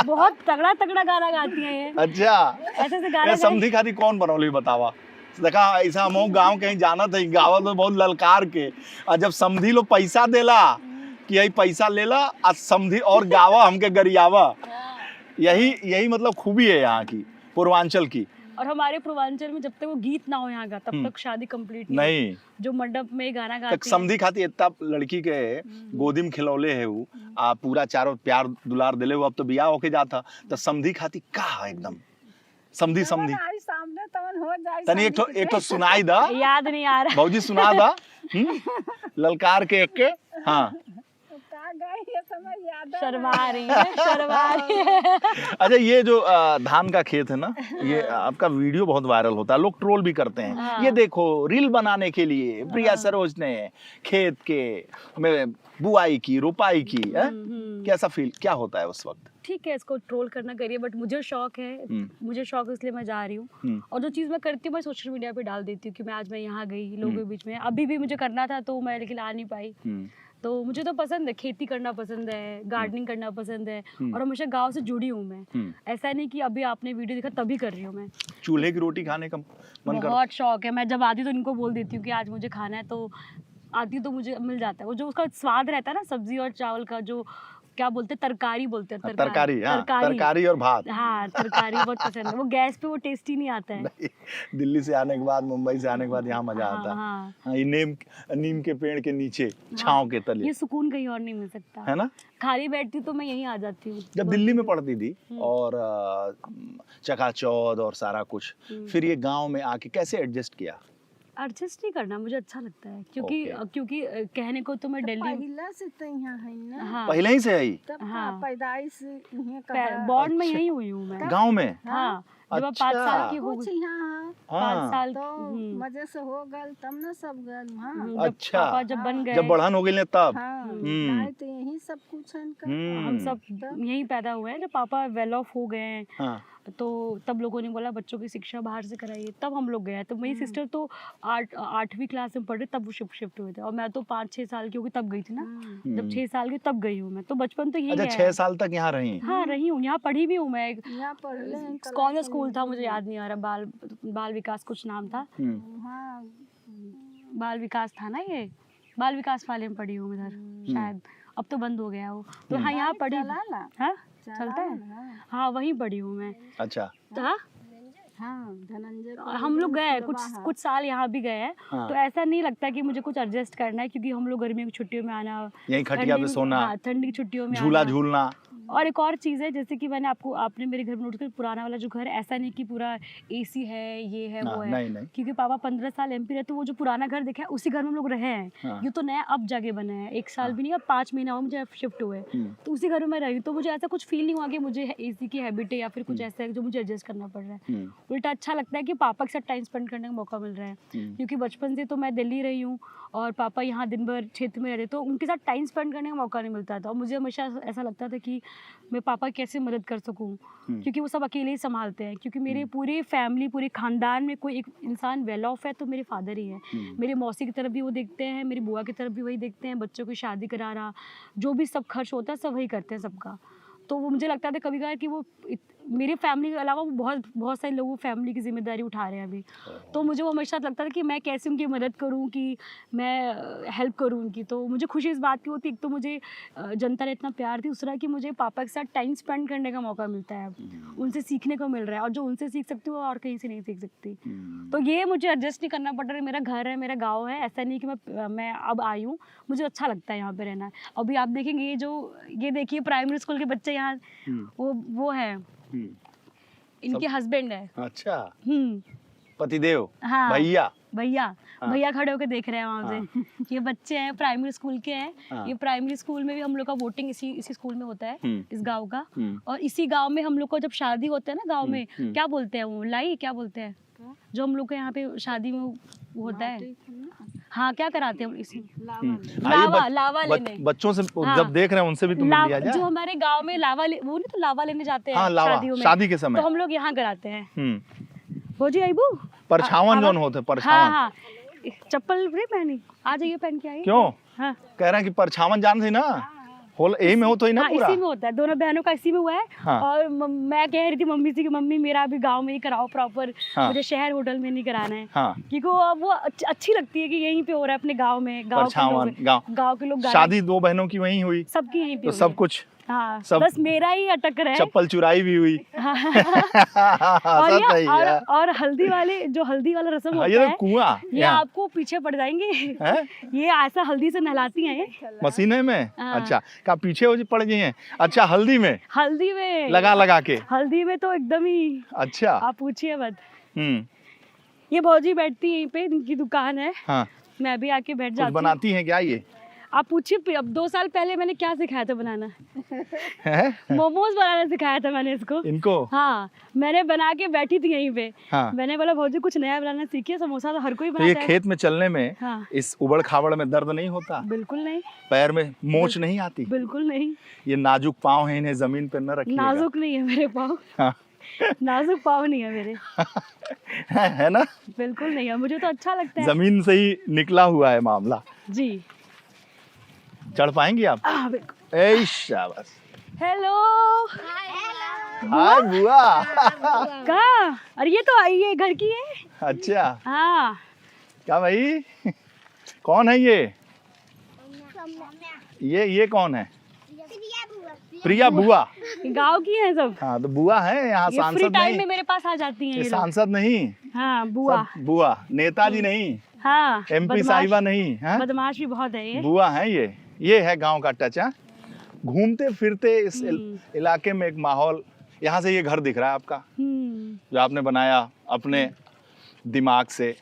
बहुत तगड़ा गाना गाती है ये। अच्छा, ऐसे गाना समधी खाती कौन बनौले बतावा। देखा ऐसा हम गाँव कहीं जाना था, गाँव में बहुत ललकार के, और जब समधी लोग पैसा देला कि यही पैसा लेला और समधी और गावा हमके गरियावा, यही मतलब खूबी है यहाँ की, पूर्वांचल की। और हमारे पूर्वांचल में जब तक वो गीत ना हो यहाँ का, तब तक शादी कंप्लीट नहीं। जो मंडप में गाना गाते हैं, समधी खाती इतना लड़की के गोदी में खिलौले है वो, आ पूरा चारों प्यार दुलार दिले हो। अब तो बियाह होके जाता, तो समधी खाती का एकदम समधी सामने हो जाए। तनी एक तो सुनाई दा। याद नहीं आ रहा भौजी, सुना दा। ललकार के एक के। हाँ, शर्मा रही है। अच्छा, ये जो धान का खेत है ना, ये आपका वीडियो बहुत वायरल होता है, लोग ट्रोल भी करते हैं। हाँ। ये देखो, रील बनाने के लिए प्रिया सरोज ने खेत के में बुआई की, रोपाई की। कैसा फील, क्या होता है उस वक्त? ठीक है, इसको ट्रोल करना करिए, बट मुझे शौक है, मुझे शौक इसलिए मैं जा रही हूँ। और जो चीज़ मैं करती हूँ मैं सोशल मीडिया पे डाल देती हूँ कि मैं आज मैं यहाँ गई, लोगों के बीच में। अभी भी मुझे करना था तो मैं लेकिन आ नहीं पाई। तो मुझे तो पसंद है, खेती करना पसंद है, गार्डनिंग करना पसंद है, और हमेशा गांव से जुड़ी हूँ मैं। ऐसा नहीं कि अभी आपने वीडियो देखा तभी कर रही हूँ मैं। चूल्हे की रोटी खाने का मन बहुत शौक है। मैं जब आती तो इनको बोल देती हूँ कि आज मुझे खाना है, तो आती तो मुझे मिल जाता है। वो जो उसका स्वाद रहता है ना, सब्जी और चावल का, जो क्या बोलते हैं, तरकारी बोलते हैं। तरकारी और भात। हाँ, तरकारी बहुत पसंद है। वो गैस पे वो टेस्टी नहीं आता है। दिल्ली से आने के बाद, मुंबई से आने के बाद यहाँ मजा आता है। ये नीम के पेड़ के नीचे छांव के तले, ये सुकून कहीं और नहीं मिल सकता है ना। खाली बैठती तो मैं यहीं आ जाती हूँ। जब दिल्ली में पढ़ती थी और चकाचौंध और सारा कुछ, फिर ये गाँव में आके कैसे एडजस्ट किया? एडजस्ट नहीं करना मुझे अच्छा लगता है, क्योंकि कहने को तो मैं दिल्ली पहले से तो यहाँ है ना। हाँ, पहले ही से आई। हाँ, पैदाइश बॉर्न में यही हुई हूँ मैं, गांव में। हाँ, जब आप 5 साल की हो गई, 5 साल तो मजे से हो गल तब ना सब गल। हाँ, अच्छा, जब बन गए, जब बढ़न हो गई तब। तो यही सब कुछ हम सब यही पैदा हुए हैं। जब पापा वेल ऑफ हो गए हैं, तो तब लोगों ने बोला बच्चों की शिक्षा बाहर से कराइए, तब हम लोग गए। तो मेरी सिस्टर तो 8वीं क्लास में पढ़ रही तब वो शिफ्ट हुए थे, और मैं तो 5-6 साल की होगी तब गई थी ना। जब 6 साल की तब गई हूँ मैं, तो बचपन तो यही अच्छा, गया 6 है। साल तक यहाँ रही? हाँ रही हूँ, यहाँ पढ़ी भी हूँ मैं। यहाँ पढ़ ले कौन सा स्कूल था मुझे याद नहीं आ रहा, बाल विकास कुछ नाम था। हाँ बाल विकास था ना, ये बाल विकास वाले में पढ़ी हूँ इधर शायद, अब तो बंद हो गया वो। तो हाँ यहाँ पढ़ी। हाँ चलता है, हाँ वहीं पढ़ी हूँ मैं। अच्छा। हाँ हाँ धनंजय हम लोग गए कुछ साल यहाँ भी गए हैं। हाँ। तो ऐसा नहीं लगता कि मुझे कुछ एडजस्ट करना है, क्योंकि हम लोग गर्मियों की छुट्टियों में आना, यहीं खटिया पे सोना, हाँ, ठंडी की छुट्टियों में झूला आना। झूलना। और एक और चीज़ है, जैसे कि आपने मेरे घर में नोट किया, पुराना वाला जो घर है, ऐसा नहीं कि पूरा एसी है, ये है वो है। नहीं नहीं। क्योंकि पापा 15 साल एमपी रहे, तो वो जो पुराना घर देखा है उसी घर में हम लोग रहे हैं। हाँ। ये तो नया अब जाके बना है, 1 साल भी नहीं, अब 5 महीना हुआ मुझे शिफ्ट हुए। तो उसी घर में मैं रही, तो मुझे ऐसा कुछ फील नहीं हुआ कि मुझे एसी की हैबिट है या फिर कुछ ऐसा है जो मुझे एडजस्ट करना पड़ रहा है। उल्टा अच्छा लगता है कि पापा के साथ टाइम स्पेंड करने का मौका मिल रहा है, क्योंकि बचपन से तो मैं दिल्ली रही हूँ और पापा यहाँ दिन भर क्षेत्र में रहते, तो उनके साथ टाइम स्पेंड करने का मौका नहीं मिलता था। और मुझे हमेशा ऐसा लगता था कि मैं पापा कैसे मदद कर सकूं, क्योंकि वो सब अकेले ही संभालते हैं। क्योंकि मेरे पूरी फैमिली, पूरे खानदान में कोई एक इंसान वेल ऑफ है तो मेरे फादर ही है। मेरे मौसी की तरफ भी वो देखते हैं, मेरी बुआ की तरफ भी वही देखते हैं, बच्चों की शादी करा रहा, जो भी सब खर्च होता है सब वही करते हैं सबका। तो वो मुझे लगता था कभी कभार कि वो मेरे फैमिली के अलावा वो बहुत सारे लोगों फैमिली की जिम्मेदारी उठा रहे हैं अभी। तो मुझे वो हमेशा लगता था कि मैं कैसे उनकी मदद करूं, कि मैं हेल्प करूं उनकी। तो मुझे खुशी इस बात की होती, एक तो मुझे जनता ने इतना प्यार दी, दूसरा कि मुझे पापा के साथ टाइम स्पेंड करने का मौका मिलता है, उनसे सीखने को मिल रहा है, और जो उनसे सीख सकती हूँ और कहीं से नहीं सीख सकती। तो ये मुझे एडजस्ट नहीं करना पड़ रहा है। मेरा घर है, मेरा गाँव है, ऐसा नहीं कि मैं अब आई हूँ, मुझे अच्छा लगता है यहाँ पे रहना। अभी आप देखेंगे ये देखिए प्राइमरी स्कूल के बच्चे यहाँ, वो है इनके हस्बैंड है। अच्छा। पतिदेव। हाँ भैया भैया खड़े होकर देख रहे हैं वहाँ से। ये बच्चे हैं, प्राइमरी स्कूल के हैं। ये प्राइमरी स्कूल में भी हम लोग का वोटिंग इसी स्कूल में होता है, इस गांव का। और इसी गांव में हम लोग को जब शादी होता है ना गांव में, क्या बोलते हैं वो, लाई क्या बोलते हैं जो हम लोग के यहाँ पे शादी में वो होता है। हाँ क्या कराते हैं इसी लावा लेने। बच्चों से जब देख रहे हैं उनसे भी तुम लिया जाए। जो हमारे गांव में वो नहीं तो लावा लेने जाते हैं। हाँ, शादियों में, शादी के समय तो हम लोग यहाँ कराते हैं। भोजी आईबू परछावन जोन होते, परछावन। हाँ, चप्पल नहीं पहनी, आ जाइए पहन के आइए। क्यों? हाँ कह रहे हैं कि परछावन जान थी ना, यही में हो तो ही ना पूरा। इसी में होता है, दोनों बहनों का इसी में हुआ है। हाँ। और मैं कह रही थी मम्मी से कि मम्मी मेरा अभी गांव में ही कराओ प्रॉपर। हाँ। मुझे शहर होटल में नहीं कराना है। हाँ। क्योंकि वो अच्छी लगती है कि यहीं पे हो रहा है अपने गांव में। गांव के लोग शादी 2 बहनों की वहीं हुई, सबकी यहीं पे, तो सब कुछ। हाँ, बस मेरा ही अटक रहा है। चप्पल चुराई भी हुई। और हल्दी वाला रस्म होता है, ये कुआं, ये आपको पीछे पड़ जाएंगे। ये ऐसा हल्दी से नहलाती हैं मशीने में। अच्छा, क्या पीछे हो पड़ गई हैं? अच्छा, हल्दी में लगा के। हल्दी में तो एकदम ही। अच्छा, आप पूछिए मत। ये भौजी बैठती है यहीं पे, इनकी दुकान है। हाँ। मैं भी आके बैठ जाती हूँ। बनाती हैं क्या ये? आप पूछिए, अब 2 साल पहले मैंने क्या सिखाया था बनाना। मोमोज बनाना सिखाया था मैंने इनको। हाँ, मैंने बना के बैठी थी यहीं पे। हाँ। मैंने बोला भौजी कुछ नया बनाना सीखिए, समोसा तो हर कोई बनाता है। तो ये खेत में चलने में, हाँ, इस उबड़ खाबड़ में दर्द नहीं होता? बिल्कुल नहीं। पैर में मोच नहीं आती? बिल्कुल नहीं। ये नाजुक पाँव है, इन्हें जमीन पे न रखिएगा। नाजुक नहीं है मेरे पाँव। हाँ। नाजुक पाँव नहीं है मेरे। है ना? बिल्कुल नहीं है, मुझे तो अच्छा लगता है। जमीन से ही निकला हुआ है मामला जी। चढ़ पाएंगी आप? बिल्कुल। शाबाश। हेलो। हाय बुआ। कहाँ? अरे ये तो ये घर की है। अच्छा। हाँ। क्या भाई? कौन है ये कौन है? प्रिया बुआ। गांव की है सब। हाँ, तो बुआ है यहाँ, सांसद नहीं। फ्री टाइम में मेरे पास आ जाती हैं ये सांसद नहीं। हाँ, बुआ नेताजी नहीं। हाँ, MP साहिबा नहीं। बदमाश भी बहुत है ये। बुआ है ये है गांव का टच। घूमते फिरते इस इलाके में एक माहौल, यहाँ से ये घर दिख रहा है आपका, जो आपने बनाया अपने दिमाग से,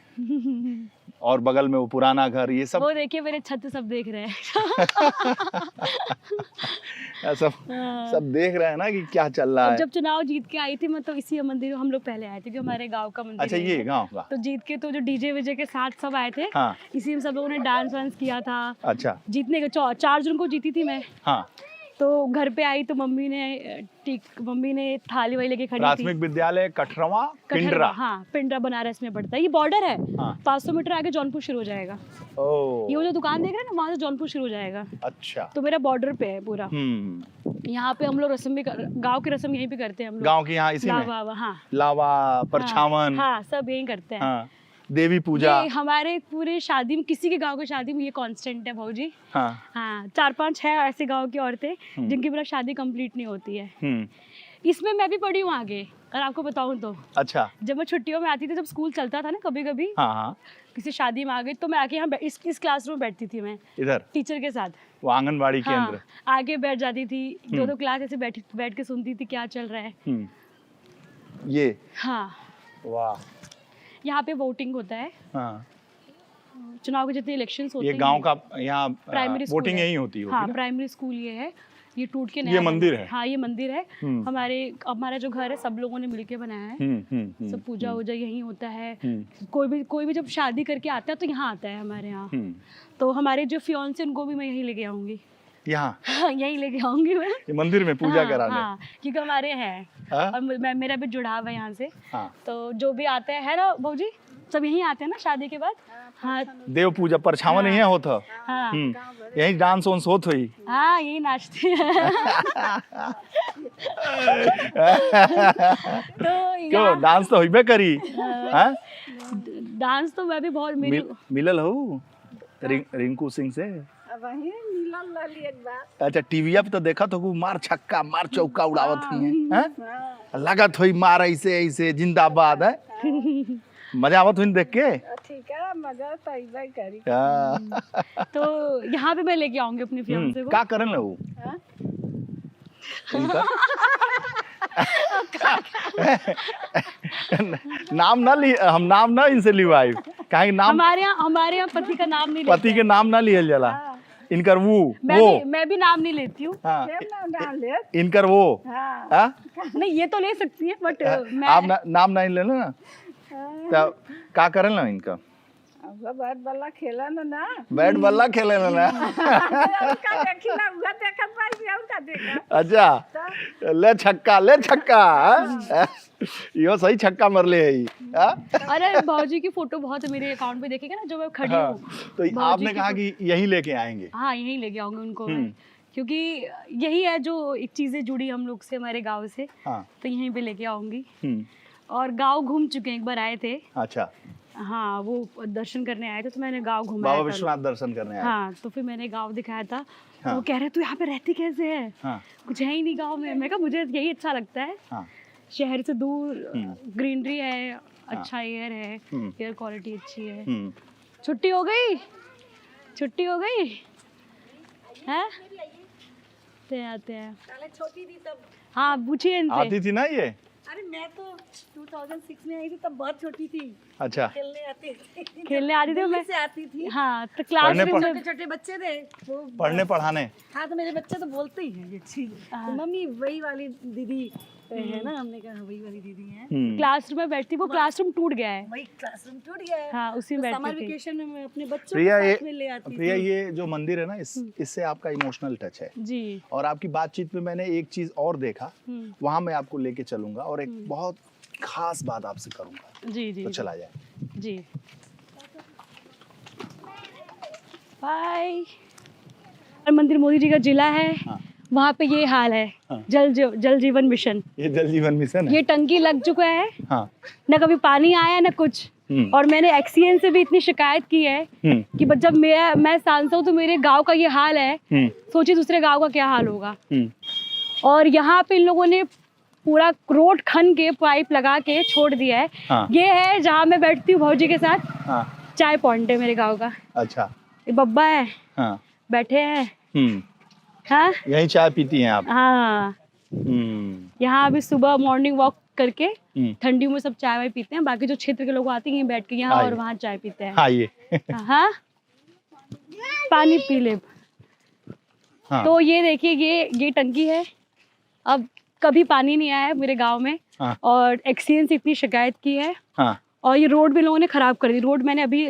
और बगल में वो पुराना घर, ये सब वो देखिए मेरे छत सब देख रहे हैं। सब देख रहे हैं ना कि क्या चल रहा है। जब चुनाव जीत के आई थी मैं, तो इसी मंदिर में हम लोग पहले आए थे, क्योंकि हमारे गांव का मंदिर। अच्छा, ये गांव का। तो जीत के तो जो डीजे विजे के साथ सब आए थे। हाँ। इसी में सब लोगों ने डांस वांस किया था। अच्छा। जीतने के 4 जून को जीती थी मैं। हाँ। तो घर पे आई तो मम्मी ने थाली वाली लेके खड़ी थी। प्राथमिक विद्यालय कठरवा पिंडरा। हाँ, पिंडरा बनारस में पड़ता है। ये बॉर्डर है। हाँ। 500 मीटर आगे जौनपुर शुरू हो जाएगा। ओह, ये वो जो दुकान देख रहे हैं ना, वहाँ से जौनपुर शुरू हो जाएगा। अच्छा। तो मेरा बॉर्डर पे है पूरा। यहाँ पे हम लोग रस्म भी गाँव की रस्म यहीं पे करते हैं हम लोग। गाँव की यहाँ इसी में लावा, हाँ, लावा, परछावन, हाँ, सब यहीं करते हैं। हाँ, देवी पूजा। ये हमारे पूरे शादी में, किसी के गांव की शादी में ये कांस्टेंट है भाऊजी। हाँ। हाँ, 4-5 है ऐसे गांव की औरतें जिनकी मेरा शादी कंप्लीट नहीं होती है। इसमें मैं भी पढ़ी हूँ आगे, अगर आपको बताऊँ तो। अच्छा। जब मैं छुट्टियों में आती थी, जब स्कूल चलता था ना कभी कभी, हाँ हाँ, किसी शादी में आ गई तो मैं आके यहाँ इस क्लासरूम में बैठती थी मैं, इधर टीचर के साथ। वो आंगनबाड़ी केंद्र। हाँ, आगे बैठ जाती थी, 2-2 क्लास ऐसे बैठ के सुनती थी क्या चल रहा है। ये, हाँ, वाह, यहाँ पे वोटिंग होता है। हाँ, चुनाव के जितने इलेक्शंस होते ये हैं, गांव का यहाँ प्राइमरी वोटिंग यही होती है। हाँ, प्राइमरी स्कूल ये है। ये टूट के नया ये मंदिर है। हाँ, ये मंदिर है। हमारा जो घर है सब लोगों ने मिलके बनाया है। सब पूजा वूजा यहीं होता है। कोई भी जब शादी करके आता है तो यहाँ आता है हमारे यहाँ। तो हमारे जो फियांसे उनको भी मैं यहीं लेके आऊंगी। यहाँ यहीं लेके आऊंगी मैं, ये मंदिर में पूजा कराने। हाँ, क्योंकि हमारे हैं। हाँ? और मेरा भी जुड़ाव है यहाँ से। हाँ। तो जो भी आता है ना भाऊजी, सब यहीं आते हैं ना शादी के बाद। हाँ, देव पूजा परछावन नहीं होता। हाँ, यही डांस वांस होत हुई। हाँ, यही नाचते हैं। तो क्यों, डांस तो होइबे करी। हाँ? डांस तो मैं भी बहुत मिलल हो रिंकू सिंह से। वही मिलल लली एक बार। अच्छा, टीवीया पे तो देखा तो मार छक्का मार चौका उड़ावत हुई है। लगत हुई मार ऐसे ऐसे जिंदाबाद है। मजा आवत हुई देख के। ठीक है, मजा तो आइबे करी। तो यहाँ पे मैं लेके आऊंगी अपनी फियांसे को। का करन लो नाम ना ली, हम नाम ना इनसे लिवाई। काहे नाम हमारे यहाँ पति का नाम नहीं पति के नाम ना लियल जाला। इनकर मैं भी नाम नहीं लेती हूँ। हाँ। नाम ले। इनकर वो। हाँ। हाँ? नहीं, ये तो ले सकती है, बट आप नाम नहीं लेना ना। तो का करन लो इनका? बैट बल्ला खेला ना। बैट बल्ला खेले ना। अच्छा, ले छक्का। यो सही छक्का मर ले। अरे भाजी की फोटो बहुत है मेरे अकाउंट पे, देखेगा ना जो मैं खड़ी हूँ। तो आपने कहा कि यहीं लेके आएंगे। हाँ, यहीं लेके आऊंगी उनको मैं, क्योंकि यही है जो एक चीजें जुड़ी हम लोग से, हमारे गाँव से। तो यहीं पे लेके आऊंगी। और गाँव घूम चुके हैं, एक बार आए थे। अच्छा। हाँ, वो दर्शन करने आए थे तो मैंने गांव घुमाया। बाबा विश्वनाथ दर्शन करने आए। हाँ, तो फिर मैंने गांव दिखाया था। हाँ। वो कह रहे तू यहाँ पे रहती कैसे है? हाँ। कुछ है ही नहीं गांव में। मैं कहा मुझे यही अच्छा लगता है। हाँ। शहर से दूर ग्रीनरी है, अच्छा एयर है, एयर क्वालिटी अच्छी है। छुट्टी हो गई है? आते हैं। छोटी थी तब। हाँ, पूछिए इनसे। आती थी ना ये? अरे मैं तो 2006 में आई थी, तब बहुत छोटी थी। अच्छा। खेलने आती थी मैं से आती थी। हाँ, तो क्लास में छोटे बच्चे थे वो पढ़ने पढ़ाने। हाँ, तो मेरे बच्चे तो बोलते ही हैं ये चीज। तो मम्मी वही वाली दीदी है ना, हमने कहा वही वाली दीदी है। क्लासरूम में बैठती, वो क्लासरूम टूट गया है। वही क्लासरूम टूट गया है। हाँ, उसी में बैठती समर थी। वेकेशन में मैं अपने बच्चों प्रिया, के साथ में ले आती थी। प्रिया, ये जो मंदिर है ना, इससे आपका इमोशनल टच है जी। और आपकी बातचीत में मैंने एक चीज और देखा, वहां मैं आपको लेके चलूंगा और एक बहुत खास बात आपसे करूंगा। जी। तो चला जाए जी। बाय। मंदिर मोदी जी का जिला है। हाँ। वहाँ पे ये हाल है। हाँ। जल जीवन मिशन। ये जल जीवन मिशन है। ये टंकी लग चुका है। हाँ। न कभी पानी आया न कुछ। और मैंने एक्सीएन से भी इतनी शिकायत की है कि जब मैं सांसद हूँ तो मेरे गांव का ये हाल है, सोचिए दूसरे गांव का क्या हाल होगा। और यहाँ पे इन लोगों ने पूरा रोड खन के पाइप लगा के छोड़ दिया है। हाँ। ये है जहाँ मैं बैठती हूँ भौजी के साथ। हाँ। चाय पॉइंट है मेरे गांव का। अच्छा। ये बब्बा है। हाँ। बैठे हैं। हाँ, यही चाय पीती हैं आप? हाँ। यहाँ अभी सुबह मॉर्निंग वॉक करके ठंडी में सब चाय वाय पीते हैं, बाकी जो क्षेत्र के लोग आते हैं बैठ के यहाँ और वहाँ चाय पीते हैं। हाँ, पानी पी ले। हाँ। तो ये देखिए, ये टंकी है। अब कभी पानी नहीं आया है मेरे गांव में। हाँ। और एक्सीएन से इतनी शिकायत की है। हाँ। और ये रोड भी लोगों ने खराब कर दी। रोड मैंने अभी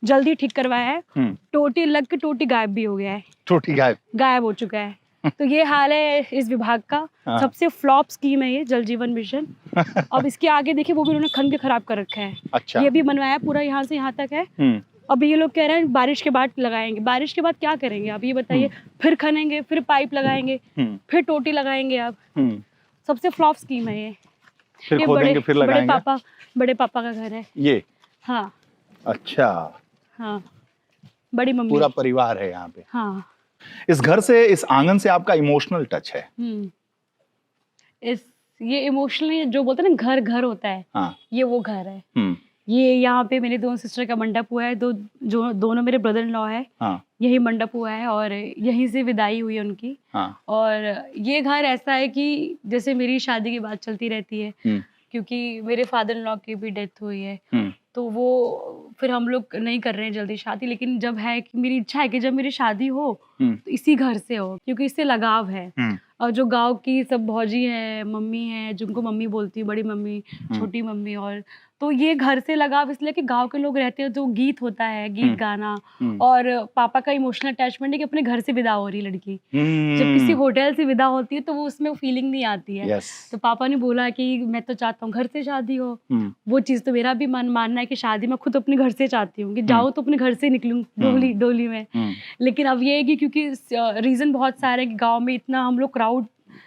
जल्दी ठीक करवाया है। टोटी लग के टोटी गायब भी हो गया है। टोटी गायब हो चुका है। तो ये हाल है इस विभाग का। हाँ। सबसे फ्लॉप स्कीम है ये जल जीवन मिशन। अब इसके आगे देखिए वो भी उन्होंने खन के खराब कर रखा है। अच्छा। ये भी बनवाया पूरा यहाँ से यहाँ तक है। अब ये लोग कह रहे हैं बारिश के बाद लगाएंगे। बारिश के बाद क्या करेंगे आप ये बताइए? फिर खनेंगे, फिर पाइप लगाएंगे, फिर टोटी लगाएंगे आप। सबसे फ्लॉप स्कीम है ये। फिर ये खोदेंगे, फिर लगाएंगे। बड़े पापा का घर है ये। हाँ। अच्छा। हाँ, बड़ी मम्मी। पूरा परिवार है यहाँ पे। हाँ। इस घर से, इस आंगन से आपका इमोशनल टच है। ये इमोशनली जो बोलते हैं ना घर घर होता है। हाँ। ये वो घर है। ये यहाँ पे मेरे दोनों सिस्टर का मंडप हुआ है। दोनों मेरे ब्रदर इन लॉ है। हाँ। यही मंडप हुआ है और यहीं से विदाई हुई है उनकी। हाँ। और ये घर ऐसा है कि जैसे मेरी शादी की बात चलती रहती है, क्योंकि मेरे फादर इन लॉ की भी डेथ हुई है, तो वो फिर हम लोग नहीं कर रहे हैं जल्दी शादी। लेकिन जब है कि मेरी इच्छा है कि जब मेरी शादी हो तो इसी घर से हो, क्योंकि इससे लगाव है। और जो गांव की सब भौजी है, मम्मी है, जिनको मम्मी बोलती हूँ, बड़ी मम्मी, छोटी मम्मी, और तो ये घर से लगाव इसलिए कि गांव के लोग रहते हैं, जो गीत होता है, गीत गाना, और पापा का इमोशनल अटैचमेंट है कि अपने घर से विदा हो रही लड़की। जब किसी होटल से विदा होती है तो वो उसमें फीलिंग नहीं आती है। तो पापा ने बोला कि मैं तो चाहता हूँ घर से शादी हो। वो चीज़ तो मेरा भी मानना है कि शादी मैं खुद अपने घर से चाहती हूँ कि जाओ तो अपने घर से निकलूँ डोली में। लेकिन अब ये है कि क्योंकि रीज़न बहुत सारे हैं कि गाँव में इतना हम लोग क्राउड,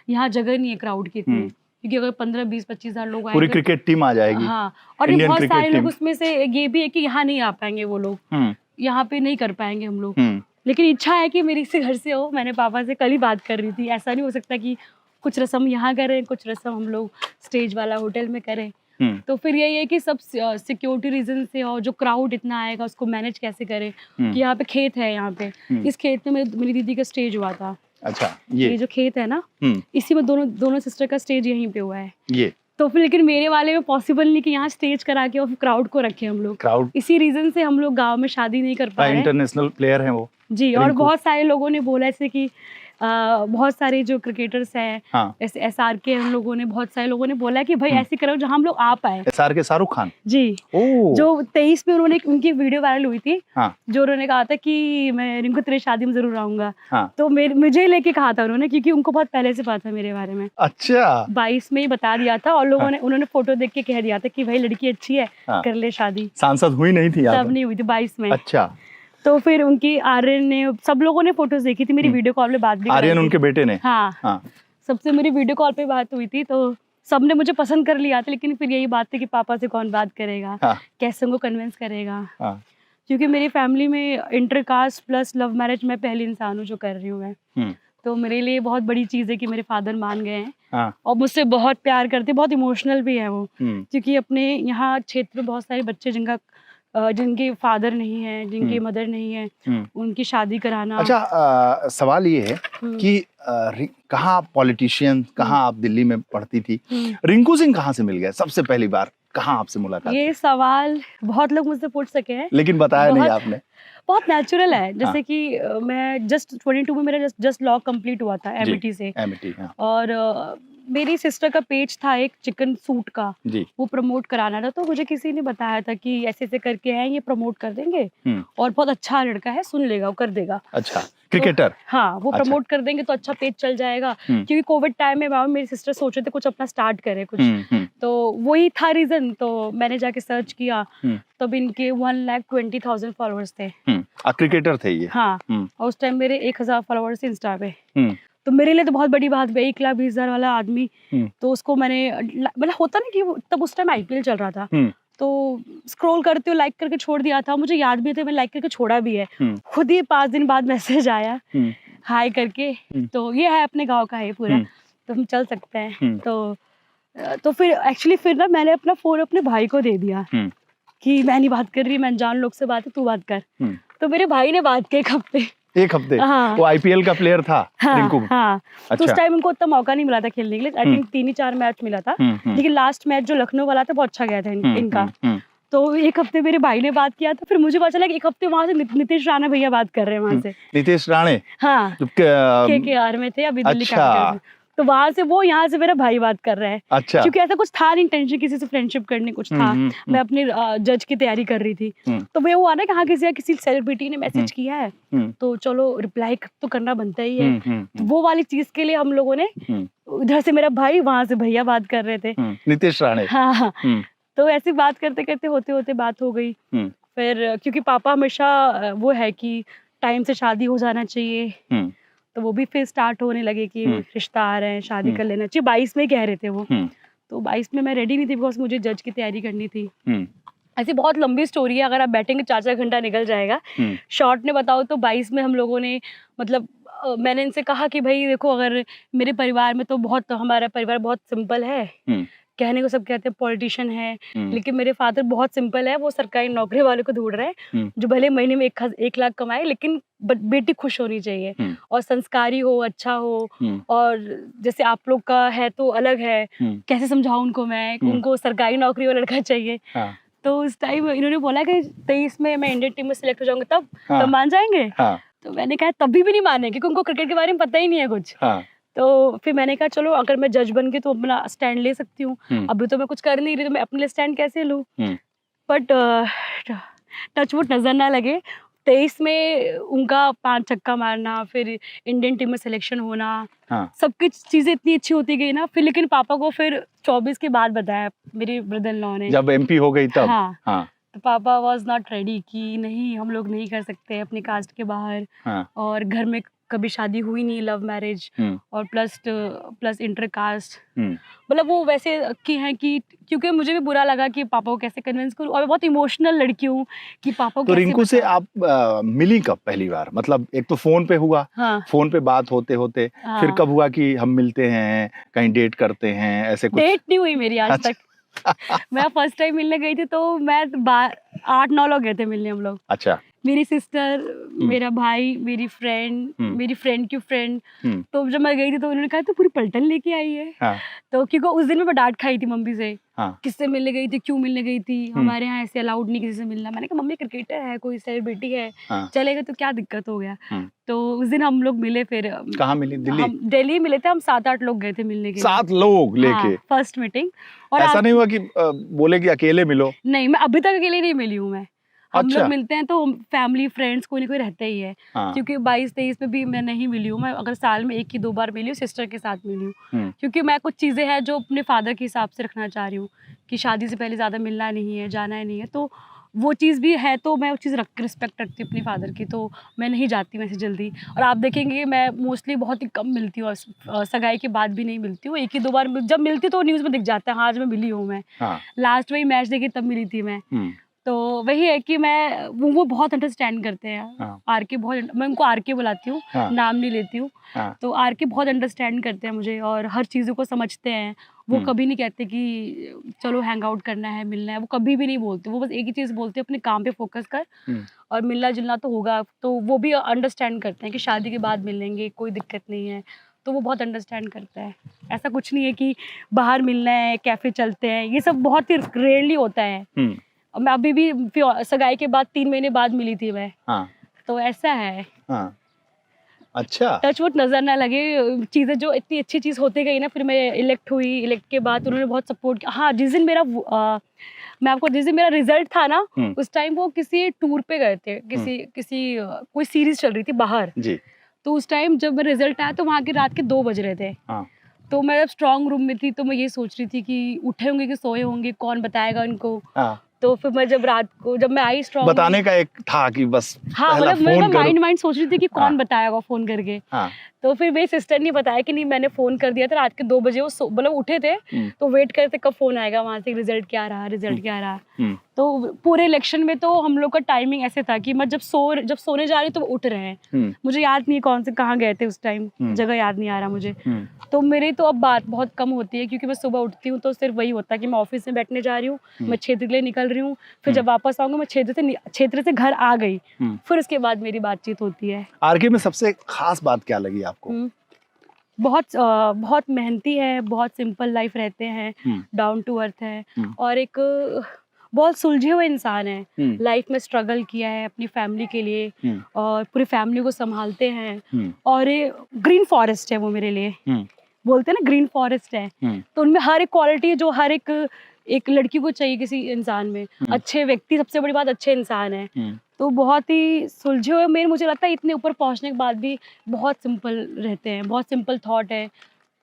यहाँ जगह नहीं है क्राउड की इतनी, क्योंकि अगर 15-20-25 हज़ार लोग आएंगे पूरी क्रिकेट टीम आ जाएगी। हाँ, और बहुत सारे लोग उसमें से ये भी है कि यहाँ नहीं आ पाएंगे वो लोग, यहाँ पे नहीं कर पाएंगे हम लोग। लेकिन इच्छा है कि मेरी इसी घर से हो। मैंने पापा से कल ही बात कर रही थी, ऐसा नहीं हो सकता कि कुछ रस्म यहाँ करें, कुछ रस्म हम लोग स्टेज वाला होटल में करें। तो फिर यही है कि सब सिक्योरिटी रीजन से, और जो क्राउड इतना आएगा उसको मैनेज कैसे करें, कि यहाँ पे खेत है, यहाँ पे इस खेत में मेरी दीदी का स्टेज हुआ था। अच्छा। ये जो खेत है ना, इसी में दोनों सिस्टर का स्टेज यहीं पे हुआ है। ये तो फिर लेकिन मेरे वाले में पॉसिबल नहीं कि यहाँ स्टेज करा के और फिर क्राउड को रखे हम लोग। क्राउड, इसी रीजन से हम लोग गांव में शादी नहीं कर पा रहे। इंटरनेशनल प्लेयर हैं वो जी। और बहुत सारे लोगों ने बोला ऐसे कि बहुत सारे जो क्रिकेटर्स हैं, हाँ। SR के हम लोगों ने, बहुत सारे लोगों ने बोला कि भाई ऐसे करो जहाँ हम लोग आ पाए। SR के शाहरुख खान जी। जो 23 में उन्होंने, उनकी वीडियो वायरल हुई थी। हाँ। जो उन्होंने कहा था कि मैं रिंकू तेरी शादी में जरूर आऊंगा। हाँ। तो मुझे लेके कहा था उन्होंने, क्योंकि उनको बहुत पहले से पता था मेरे बारे में। अच्छा। 22 में ही बता दिया था, और लोगों ने, उन्होंने फोटो देख के कह दिया था कि भाई लड़की अच्छी है, कर ले शादी। सांसद हुई नहीं थी, तब नहीं हुई थी 22 में। अच्छा। तो फिर उनकी आर्यन ने, सब लोगों ने फोटोज देखी थी, मेरी वीडियो कॉल पे बात भी, आर्यन उनके बेटे ने। हाँ, हाँ। सबसे मेरी वीडियो कॉल पे बात हुई थी, तो सबने मुझे पसंद कर लिया था। लेकिन फिर यही बात थी कि पापा से कौन बात करेगा, हाँ। कैसे उनको कन्विंस करेगा, हाँ। क्योंकि मेरी फैमिली में इंटरकास्ट प्लस लव मैरिज मैं पहली इंसान हूँ जो कर रही हूँ मैं। तो मेरे लिए बहुत बड़ी चीज़ है कि मेरे फादर मान गए हैं, हाँ। और मुझसे बहुत प्यार करते, बहुत इमोशनल भी है वो, क्योंकि अपने यहाँ क्षेत्र में बहुत सारे बच्चे जिनके फादर नहीं है, जिनकी मदर नहीं है, उनकी शादी कराना। अच्छा, सवाल ये है कि कहाँ पॉलिटिशियन, कहाँ आप दिल्ली में पढ़ती थी, रिंकू सिंह कहाँ से मिल गए सबसे पहली बार, कहाँ आपसे मुलाकात? ये सवाल बहुत लोग मुझसे पूछ सके हैं, लेकिन बताया नहीं आपने। बहुत नेचुरल है। जैसे कि मैं जस्ट 22 में मेरा जस्ट लॉ कंप्लीट हुआ था एमईटी से, हाँ। और मेरी सिस्टर का पेज था एक चिकन सूट का, वो प्रमोट कराना था। तो मुझे किसी ने बताया था कि ऐसे ऐसे करके हैं, ये प्रमोट कर देंगे, और बहुत अच्छा लड़का है, सुन लेगा, वो कर देगा। अच्छा, क्रिकेटर। तो, हाँ, वो प्रमोट कर देंगे तो अच्छा पेज चल जाएगा। क्योंकि कोविड टाइम में मेरी सिस्टर सोच रहे थे कुछ अपना स्टार्ट करे कुछ, तो वही था रीजन। तो मैंने जाके सर्च किया, तब इनके 1,20,000 फॉलोअर्स थे। क्रिकेटर थे ये? हाँ। और उस टाइम मेरे 1,000 फॉलोअर्स इंस्टा पे। तो मेरे लिए तो बहुत बड़ी बात है, 1,20,000 वाला आदमी। तो उसको मैंने, मतलब होता ना कि तब उस टाइम IPL चल रहा था, तो स्क्रॉल करते हुए लाइक करके छोड़ दिया था। मुझे याद भी था, मैंने लाइक करके छोड़ा भी है। खुद ही 5 दिन बाद मैसेज आया हाय करके। तो ये है अपने गांव का है पूरा, तो हम चल सकते हैं। तो फिर एक्चुअली फिर ना मैंने अपना फोन अपने भाई को दे दिया कि मैं नहीं बात कर रही, मैं जान लोग से बात है, तू बात कर। तो मेरे भाई ने बात की 1 हफ्ते। हाँ। वो IPL का प्लेयर था, हाँ, रिंकू। हाँ। अच्छा। तो उस टाइम उनको उतना मौका नहीं मिला था खेलने के लिए। आई थिंक 3 ही 4 मैच मिला था, लेकिन लास्ट मैच जो लखनऊ वाला था बहुत अच्छा गया था इनका। तो 1 हफ्ते मेरे भाई ने बात किया, तो फिर मुझे पता चला कि 1 हफ्ते वहाँ से नीतीश राणे भैया बात कर रहे हैं वहाँ से। नीतीश राणे? हाँ, KKR में थे, अभी दिल्ली कैपिटल्स में। तो वहां से वो, यहाँ से मेरा भाई बात कर रहा है। अच्छा। क्योंकि ऐसा कुछ था नहीं इंटेंशन किसी से फ्रेंडशिप करने, कुछ था। मैं अपने जज की तैयारी कर रही थी, तो वो हुआ ना कि हाँ किसी सेलिब्रिटी ने मैसेज किया है तो चलो रिप्लाई तो करना बनता ही है। तो वो वाली चीज के लिए हम लोगों ने, उधर से मेरा भाई, वहां से भैया बात कर रहे थे, नीतीश राणे। हाँ। तो ऐसी बात करते करते होते होते बात हो गई। फिर क्योंकि पापा हमेशा वो है कि टाइम से शादी हो जाना चाहिए, तो वो भी फिर स्टार्ट होने लगे कि रिश्ता आ रहे हैं, शादी कर लेना चाहिए। 22 में कह रहे थे वो, तो 22 में मैं रेडी नहीं थी बिकॉज मुझे जज की तैयारी करनी थी। ऐसी बहुत लंबी स्टोरी है, अगर आप बैठेंगे 4-4 घंटा निकल जाएगा। शॉर्ट में बताओ तो 22 में हम लोगों ने, मतलब मैंने इनसे कहा कि भाई देखो, अगर मेरे परिवार में तो बहुत, हमारा परिवार बहुत सिंपल है, कहने को सब कहते हैं पॉलिटिशियन है, लेकिन मेरे फादर बहुत सिंपल है, वो सरकारी नौकरी वाले को ढूंढ रहे हैं जो भले महीने में 1 लाख कमाए, लेकिन बेटी खुश होनी चाहिए और संस्कारी हो, अच्छा हो। और जैसे आप लोग का है तो अलग है, कैसे समझाऊं उनको मैं, उनको सरकारी नौकरी वाला लड़का चाहिए। तो उस टाइम इन्होंने बोला कि 23 में मैं इंडियन टीम में सिलेक्ट हो जाऊंगा, तब मान जाएंगे। तो मैंने कहा तभी भी नहीं माने, क्योंकि उनको क्रिकेट के बारे में पता ही नहीं है कुछ। तो फिर मैंने कहा चलो, अगर मैं जज बन गई तो अपना स्टैंड ले सकती हूँ, अभी तो मैं कुछ कर नहीं रही, तो मैं अपने लिए स्टैंड कैसे लूँ। बट टचवुड नजर ना लगे, 23 में उनका 5 छक्का मारना, फिर इंडियन टीम में सिलेक्शन होना, सब कुछ चीजें इतनी अच्छी होती गई ना। फिर लेकिन पापा को फिर 24 के बाद बताया मेरी ब्रदर इन लॉ ने, जब MP हो गई तब। हाँ। तो पापा वाज नॉट रेडी कि नहीं, हम लोग नहीं कर सकते अपनी कास्ट के बाहर। और घर में कभी शादी हुई नहीं, लव मैरिज, और प्लस इंटर कास्ट, मतलब वो वैसे की हैं कि, क्योंकि मुझे भी बुरा लगा कि पापा को कैसे कन्विंस करूं, और मैं बहुत इमोशनल लड़की हूँ कि पापा को। तो रिंकू से आप मिली कब पहली बार? मतलब एक तो फोन पे हुआ, फोन पे बात होते होते, फिर कब हुआ कि हम मिलते हैं, कहीं डेट करते हैं, ऐसे कुछ? डेट नहीं हुई मेरी आज तक। मैं फर्स्ट टाइम मिलने गई थी तो मैं 8-9 लोग गए थे मिलने हम लोग। अच्छा। मेरी सिस्टर, मेरा भाई, मेरी फ्रेंड की फ्रेंड। तो जब मैं गई थी तो उन्होंने कहा तो पूरी पलटन लेके आई है। तो क्योंकि उस दिन मैं डांट खाई थी मम्मी से, किससे मिलने गई थी, क्यों मिलने गई थी, हमारे यहाँ ऐसे अलाउड नहीं किसी से मिलना। मैंने कहा मम्मी क्रिकेटर है, कोई सेलिब्रिटी है, चलेगा तो क्या दिक्कत हो गया। तो उस दिन हम लोग मिले। फिर कहाँ मिले? दिल्ली मिले थे हम, 7-8 लोग गए थे मिलने के लिए। 7 लोग लेके? First meeting. और ऐसा नहीं हुआ कि बोले कि अकेले मिलो? नहीं, मैं अभी तक अकेले नहीं मिली हूँ। मैं हम लोग मिलते हैं तो फैमिली फ्रेंड्स कोई ना कोई रहता ही है। क्योंकि 22-23 में भी मैं नहीं मिली हूँ, मैं अगर साल में 1 ही 2 बार मिली हूँ, सिस्टर के साथ मिली हूँ। क्योंकि मैं कुछ चीज़ें हैं जो अपने फादर के हिसाब से रखना चाह रही हूँ कि शादी से पहले ज़्यादा मिलना नहीं है, जाना नहीं है, तो वो चीज़ भी है। तो मैं वो चीज़ रिस्पेक्ट रखती हूँ अपने फादर की, तो मैं नहीं जाती वैसे जल्दी। और आप देखेंगे मैं मोस्टली बहुत ही कम मिलती हूँ, सगाई के बाद भी नहीं मिलती हूँ। 1 ही 2 बार जब मिलती तो न्यूज़ में दिख जाता है, हाँ आज मैं मिली हूँ। मैं लास्ट वही मैच देखी तब मिली थी मैं। तो वही है कि मैं, वो बहुत अंडरस्टैंड करते हैं। आरके बहुत, मैं उनको आरके बुलाती हूँ, नाम नहीं लेती हूँ। तो आरके बहुत अंडरस्टैंड करते हैं मुझे और हर चीज़ों को समझते हैं। वो कभी नहीं कहते कि चलो हैंग आउट करना है, मिलना है, वो कभी भी नहीं बोलते। वो बस एक ही चीज़ बोलते हैं, अपने काम पे फोकस कर और मिलना जुलना तो होगा। तो वो भी अंडरस्टैंड करते हैं कि शादी के बाद मिलेंगे, कोई दिक्कत नहीं है। तो वो बहुत अंडरस्टैंड करता है। ऐसा कुछ नहीं है कि बाहर मिलना है, कैफे चलते हैं, ये सब बहुत ही रेयरली होता है। मैं अभी भी सगाई के बाद 3 महीने बाद मिली थी मैं। तो ऐसा है। अच्छा। टचवुड नजर ना लगे, चीजें जो इतनी अच्छी चीज होती गई ना। फिर मैं इलेक्ट हुई, इलेक्ट के बाद उन्होंने बहुत सपोर्ट किया। हाँ, जिस दिन मेरा रिजल्ट था ना, उस टाइम वो किसी टूर पे गए थे, कोई सीरीज चल रही थी बाहर जी। तो उस टाइम जब मेरा रिजल्ट आया तो वहाँ के रात के 2 बज रहे थे। तो मैं जब स्ट्रॉन्ग रूम में थी तो मैं ये सोच रही थी कि उठे होंगे कि सोए होंगे, कौन बताएगा इनको। तो फिर मैं जब रात को जब मैं आई स्ट्रॉन्ग, बताने का एक था कि बस, हाँ मतलब मैं माइंड सोच रही थी कि कौन बताएगा फोन करके। तो फिर मेरी सिस्टर ने बताया कि नहीं, मैंने फोन कर दिया था रात के 2 बजे। वो मतलब उठे थे तो वेट करते कब फोन आएगा वहां से, रिजल्ट क्या रहा। तो पूरे इलेक्शन में तो हम लोग का टाइमिंग ऐसे था कि मैं जब सोने जा रही तो वो उठ रहे हैं। मुझे याद नहीं कौन से कहाँ गए थे उस टाइम, जगह याद नहीं आ रहा मुझे। तो मेरी तो अब बात बहुत कम होती है क्योंकि मैं सुबह उठती हूँ तो सिर्फ वही होता है कि मैं ऑफिस में बैठने जा रही हूँ, मैं क्षेत्र के लिए निकल रही हूँ, फिर जब वापस आऊंगी मैं क्षेत्र से घर आ गई, फिर उसके बाद मेरी बातचीत होती है। आरके में सबसे खास बात क्या लगी आपको? बहुत मेहनती है, बहुत सिंपल लाइफ रहते हैं, डाउन टू अर्थ है और एक बहुत सुलझे हुए इंसान है। लाइफ में स्ट्रगल किया है अपनी फैमिली के लिए और पूरी फैमिली को संभालते हैं और ग्रीन फॉरेस्ट है वो मेरे लिए। बोलते हैं ना ग्रीन फॉरेस्ट है, तो उनमें हर एक क्वालिटी है जो हर एक लड़की को चाहिए किसी इंसान में। अच्छे व्यक्ति, सबसे बड़ी बात अच्छे इंसान है। तो बहुत ही सुलझे हुए मेरे, मुझे लगता है इतने ऊपर पहुंचने के बाद भी बहुत सिंपल रहते हैं, बहुत सिंपल थॉट है,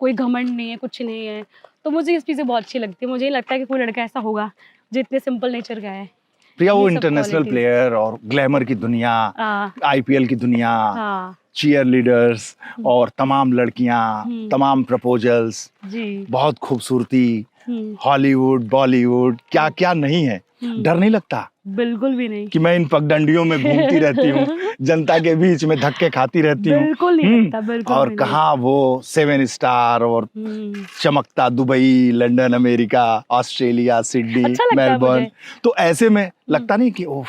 कोई घमंड नहीं है, कुछ नहीं है। तो मुझे इस चीज़ें बहुत अच्छी लगती है। मुझे नहीं लगता कि कोई लड़का ऐसा होगा जो इतने सिंपल नेचर का है। प्रिया, वो इंटरनेशनल प्लेयर और ग्लैमर की दुनिया, आईपीएल की दुनिया, चीयर लीडर्स और तमाम लड़कियां, तमाम प्रपोजल्स, बहुत खूबसूरती, हॉलीवुड, बॉलीवुड, क्या क्या नहीं है। डर नहीं लगता? बिल्कुल भी नहीं कि मैं इन पगडंडियों में घूमती रहती हूँ, जनता के बीच में धक्के खाती रहती हूँ। बिल्कुल नहीं लगता, बिल्कुल और कहाँ वो 7 स्टार और चमकता Dubai, London, America, Australia, Sydney, अच्छा मेलबर्न। तो ऐसे में लगता नहीं कि ओह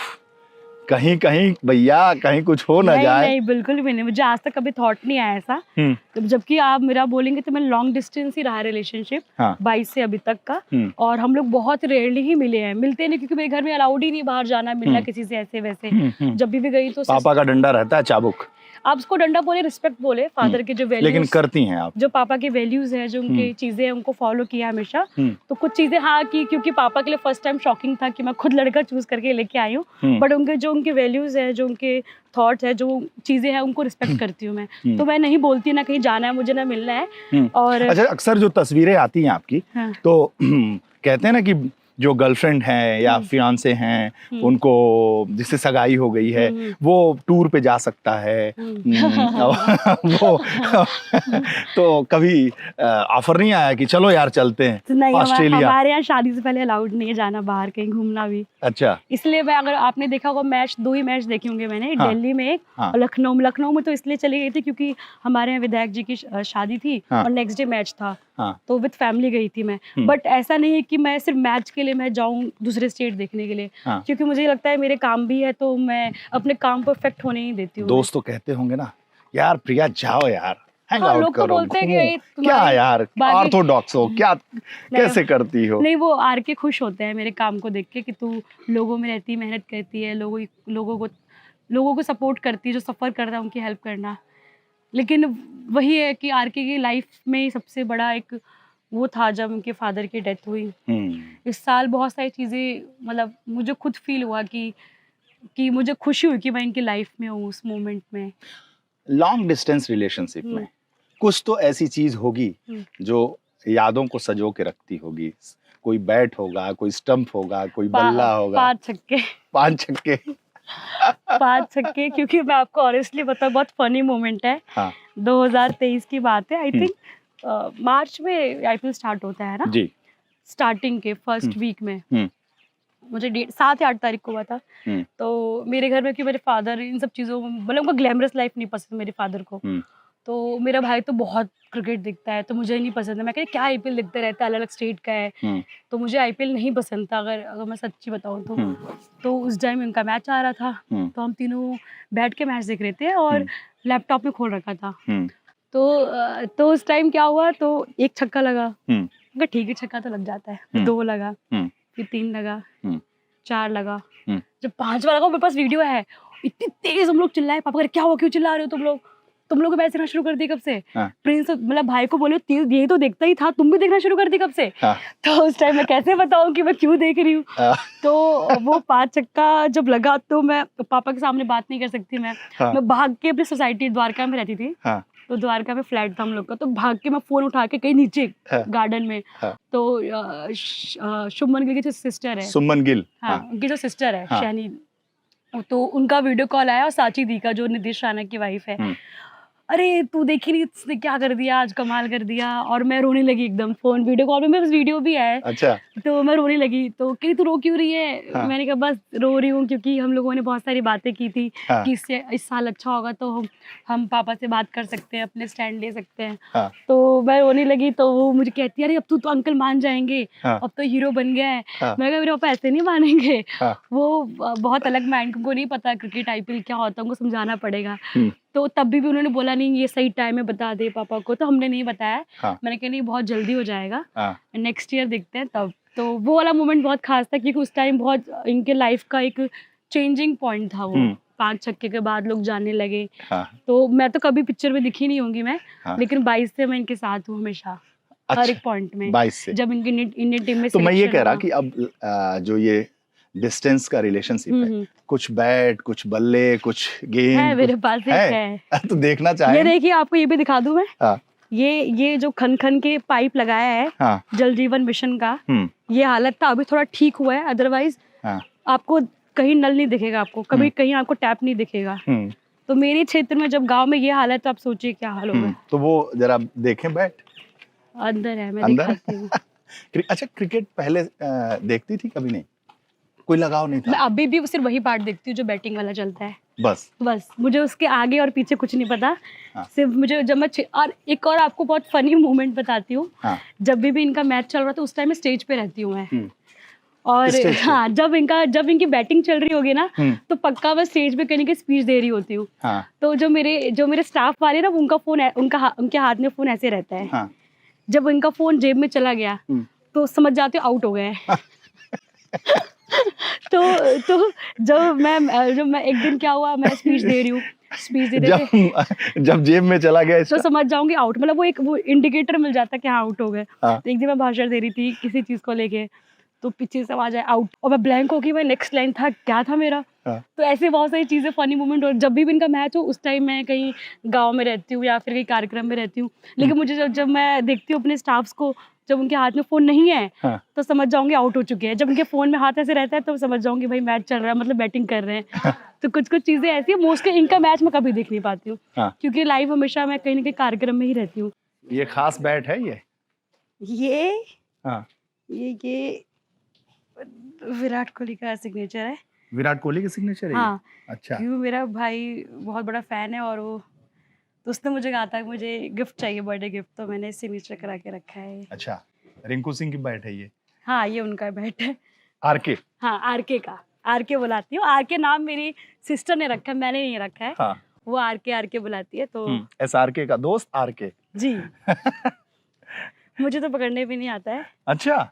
कहीं कहीं भैया कहीं कुछ हो ना जाए? नहीं, बिल्कुल भी नहीं। मुझे आज तक कभी थॉट नहीं आया ऐसा। तो जबकि आप मेरा बोलेंगे तो मैं लॉन्ग डिस्टेंस ही रहा रिलेशनशिप, 22 से अभी तक का। और हम लोग बहुत रेयरली ही मिले हैं, मिलते नहीं क्योंकि मेरे घर में अलाउड ही नहीं बाहर जाना, मिलना किसी से ऐसे वैसे। जब भी गई तो पापा का डंडा रहता है, चाबुक। आप उसको डंडा बोले, रिस्पेक्ट बोले, फादर के जो वैल्यूज, लेकिन करती हैं आप, जो पापा के वैल्यूज है, जो उनकी चीजें हैं, उनको फॉलो किया हमेशा। तो कुछ चीजें हाँ की, क्योंकि पापा के लिए फर्स्ट टाइम शॉकिंग था कि मैं खुद लड़का चूज करके लेके आई हूँ। बट उनके वैल्यूज है, जो उनके थॉट्स है, जो चीजें हैं, उनको रिस्पेक्ट करती हूँ मैं। तो मैं नहीं बोलती ना कहीं जाना है मुझे, ना मिलना है। और अच्छा, अक्सर जो तस्वीरें आती हैं आपकी, तो कहते हैं ना कि जो गर्लफ्रेंड हैं या फियांसे हैं, उनको जिससे सगाई हो गई है वो टूर पे जा सकता है। वो तो कभी ऑफर नहीं आया कि चलो यार चलते हैं नहीं, ऑस्ट्रेलिया? हमारे यहाँ शादी से पहले अलाउड नहीं है जाना बाहर कहीं घूमना भी। अच्छा। इसलिए मैं, अगर आपने देखा होगा मैच, 2 ही मैच देखे होंगे मैंने, दिल्ली में एक और लखनऊ में। तो इसलिए चली गई थी क्योंकि हमारे यहाँ विधायक जी की शादी थी और नेक्स्ट डे मैच था। तो विद फैमिली गई थी मैं। बट ऐसा नहीं है कि मैं सिर्फ मैच के लिए मैं जाऊं दूसरे स्टेट देखने के लिए, क्योंकि मुझे लगता है मेरे काम भी है, तो मैं अपने काम पर इफेक्ट होने नहीं देती हूँ। दोस्त तो कहते होंगे ना, यार प्रिया जाओ यार, हैंग आउट लोग करो, तो बोलते हैं कि क्या यार ऑर्थोडॉक्स हो, क्या कैसे करती हो? नहीं, वो आर के खुश होते हैं मेरे काम को देख के कि तू लोगों में रहती, मेहनत करती है, लोगों को सपोर्ट करती है, जो सफ़र कर रहा है उनकी हेल्प करना। लेकिन वही है कि आर के की लाइफ में सबसे बड़ा एक वो था जब उनके फादर की डेथ हुई। इस साल बहुत सारी चीज़ें, मतलब मुझे खुद फील हुआ कि मुझे खुशी हुई कि मैं इनकी लाइफ में हूँ उस मोमेंट में। लॉन्ग डिस्टेंस रिलेशनशिप में कुछ तो ऐसी चीज होगी जो यादों को सजो के रखती होगी। कोई बैट होगा, कोई स्टंप होगा, कोई बल्ला होगा। 5 छक्के क्योंकि मैं आपको ऑनेस्टली बताऊं, बहुत फनी मोमेंट है। 2023 की बात है, आई थिंक मार्च में आईपीएल स्टार्ट होता है ना जी। स्टार्टिंग के फर्स्ट वीक में मुझे 7 या 8 तारीख को हुआ था। तो मेरे घर में, कि मेरे फादर इन सब चीज़ों में, मतलब उनको ग्लैमरस लाइफ नहीं पसंद मेरे फादर को। तो मेरा भाई तो बहुत क्रिकेट देखता है, तो मुझे नहीं पसंद है। मैं कहती क्या आईपीएल देखते रहता है, अलग अलग स्टेट का है। तो मुझे आईपीएल नहीं पसंद था, अगर मैं सच्ची बताऊँ तो उस टाइम उनका मैच आ रहा था। तो हम तीनों बैठ के मैच देख रहे थे और लैपटॉप में खोल रखा था। तो उस टाइम क्या हुआ, तो 1 छक्का लगा। ठीक है, छक्का तो लग जाता है। 2 लगा, फिर 3 लगा, 4 लगा। जब 5वां लगा, मेरे पास वीडियो है, इतनी तेज हम लोग चिल्लाए। पापा कह रहे क्या हुआ, क्यों चिल्ला रहे हो तुम लोग? तुम लोग मैच देखना शुरू कर दी कब से? प्रिंस, मतलब भाई को बोले ये तो देखता ही था, तुम भी देखना शुरू कर दी कब से? तो उस टाइम मैं कैसे बताऊं कि मैं क्यों देख रही हूँ। तो वो 5 छक्का जब लगा, तो मैं पापा के सामने बात नहीं कर सकती। मैं भाग के अपनी सोसाइटी द्वारका में रहती थी। तो द्वारका में फ्लैट था हम लोग का। तो भाग के मैं फोन उठा के कहीं नीचे गार्डन में, तो शुभमन गिल की जो सिस्टर है, सुमन गिल, उनकी जो सिस्टर है शहनी, तो उनका वीडियो कॉल आया, और साची दी का, जो नितिश राणा की वाइफ है। अरे तू देखी नहीं, इसने क्या कर दिया आज, कमाल कर दिया। और मैं रोने लगी एकदम, फोन वीडियो कॉल में, मेरे पास वीडियो भी है। अच्छा। तो मैं रोने लगी। तो कही तू रो क्यों रही है? मैंने कहा बस रो रही हूँ क्योंकि हम लोगों ने बहुत सारी बातें की थी कि इस साल अच्छा होगा तो हम पापा से बात कर सकते हैं, अपने स्टैंड ले सकते हैं। तो मैं रोने लगी। तो वो मुझे कहती है अरे अब तू तो अंकल मान जाएंगे, अब तो हीरो बन गया है। मैंने कहा मेरे पापा ऐसे नहीं मानेंगे। वो बहुत अलग माइंड, उनको नहीं पता क्रिकेट आईपीएल क्या होता है, उनको समझाना पड़ेगा। तो तब भी उन्होंने बोला नहीं ये सही टाइम है, बता दे पापा को। तो हमने नहीं बताया। मैंने कहा नहीं बहुत जल्दी हो जाएगा, नेक्स्ट ईयर देखते हैं तब। तो वो वाला मोमेंट बहुत खास था क्योंकि उस टाइम बहुत इनके लाइफ का एक चेंजिंग पॉइंट था वो 5 छक्के के बाद लोग जानने लगे। हाँ। तो मैं तो कभी पिक्चर में दिखी नहीं होंगी मैं, हाँ। लेकिन 22 से मैं इनके साथ हूँ हमेशा, हर एक पॉइंट में। 22 से जब इनकी इंडियन टीम में तो मैं ये selection कह रहा हुआ। कि अब जो ये डिस्टेंस का रिलेशनशिप है, कुछ बैट, कुछ बल्ले, कुछ गेंद है मेरे पास एक है। तो देखना चाहे। ये देखिए, आपको ये भी दिखा दूं मैं। हाँ। ये जो खन खन के पाइप लगाया है, हाँ। जल जीवन मिशन का, ये हालत था, अभी थोड़ा ठीक हुआ है, अदरवाइज आपको कहीं नल नहीं दिखेगा, आपको कभी कहीं आपको टैप नहीं दिखेगा। तो मेरे क्षेत्र में जब गांव में ये हालत, तो आप सोचिए क्या हाल होगा। तो वो जरा देखें, बैट अंदर है, मैं अंदर दिखाती हूँ। अच्छा, क्रिकेट पहले देखती थी कभी? नहीं, कोई लगाव नहीं मैं था? अभी भी सिर्फ वही पार्ट देखती हूँ जो बैटिंग वाला चलता है, बस मुझे उसके आगे और पीछे कुछ नहीं पता। हाँ। सिर्फ मुझे जब मैं और एक और आपको बहुत फनी मोमेंट बताती हूँ। हाँ। जब भी इनका मैच चल रहा था, उस टाइम में स्टेज पे रहती हूँ मैं। और स्टेज पे? हाँ, जब इनकी बैटिंग चल रही होगी ना, तो पक्का मैं स्टेज पे कहीं की स्पीच दे रही होती हूँ। हाँ। तो जो मेरे स्टाफ वाले ना, उनका फोन उनके हाथ में फोन ऐसे रहता है। हाँ। जब इनका फोन जेब में चला गया, तो समझ जाते हो आउट हो गए। तो जब मैं एक दिन क्या हुआ, मैं स्पीच दे रही हूँ, स्पीच दे रहे थे, जब जेब में चला गया तो समझ जाऊंगी आउट, मतलब वो इंडिकेटर मिल जाता है कि हाँ आउट हो गए। हाँ। तो एक दिन मैं भाषण दे रही थी किसी चीज को लेके, तो पीछे से आवाज आया आउट, और मैं ब्लैंक हो गई, मैं नेक्स्ट लाइन था क्या था मेरा। तो ऐसे बहुत सारी चीजें, फनी मोमेंट। और जब भी इनका मैच हो, उस टाइम मैं कहीं गाँव में रहती हूँ या फिर कहीं कार्यक्रम में रहती हूँ, लेकिन मुझे जब मैं देखती हूँ अपने स्टाफ्स को, जब उनके हाथ में फोन नहीं है, तो समझ जाऊंगी आउट हो चुके हैं। जब उनके फोन में हाथ ऐसे रहता है, तो समझ जाऊंगी भाई मैच चल रहा है, मतलब बैटिंग कर रहे हैं। तो कुछ चीजें ऐसी है, मोस्टली इनका मैच मैं कभी देख नहीं पाती हूँ, क्योंकि लाइव हमेशा मैं कहीं ना कहीं कार्यक्रम में ही रहती हूँ। ये खास बैट है ये? हाँ। ये विराट कोहली का सिग्नेचर है। विराट कोहली का सिग्नेचर है? हाँ। अच्छा। क्यों, मेरा भाई बहुत बड़ा फैन है, और वो तो उसने मुझे कहा था कि मुझे गिफ्ट चाहिए, बर्थडे गिफ्ट, तो मैंने सिग्नेचर करा के रखा है। अच्छा, रिंकू सिंह की बैट है ये? हाँ, ये उनका बैट है। आरके? हाँ, आरके बुलाती हूँ। आरके नाम मेरी सिस्टर ने रखा है, मैंने नहीं रखा है। हाँ। वो आरके बुलाती है। तो SRK का दोस्त आरके जी। मुझे तो पकड़ने भी नहीं आता है। अच्छा।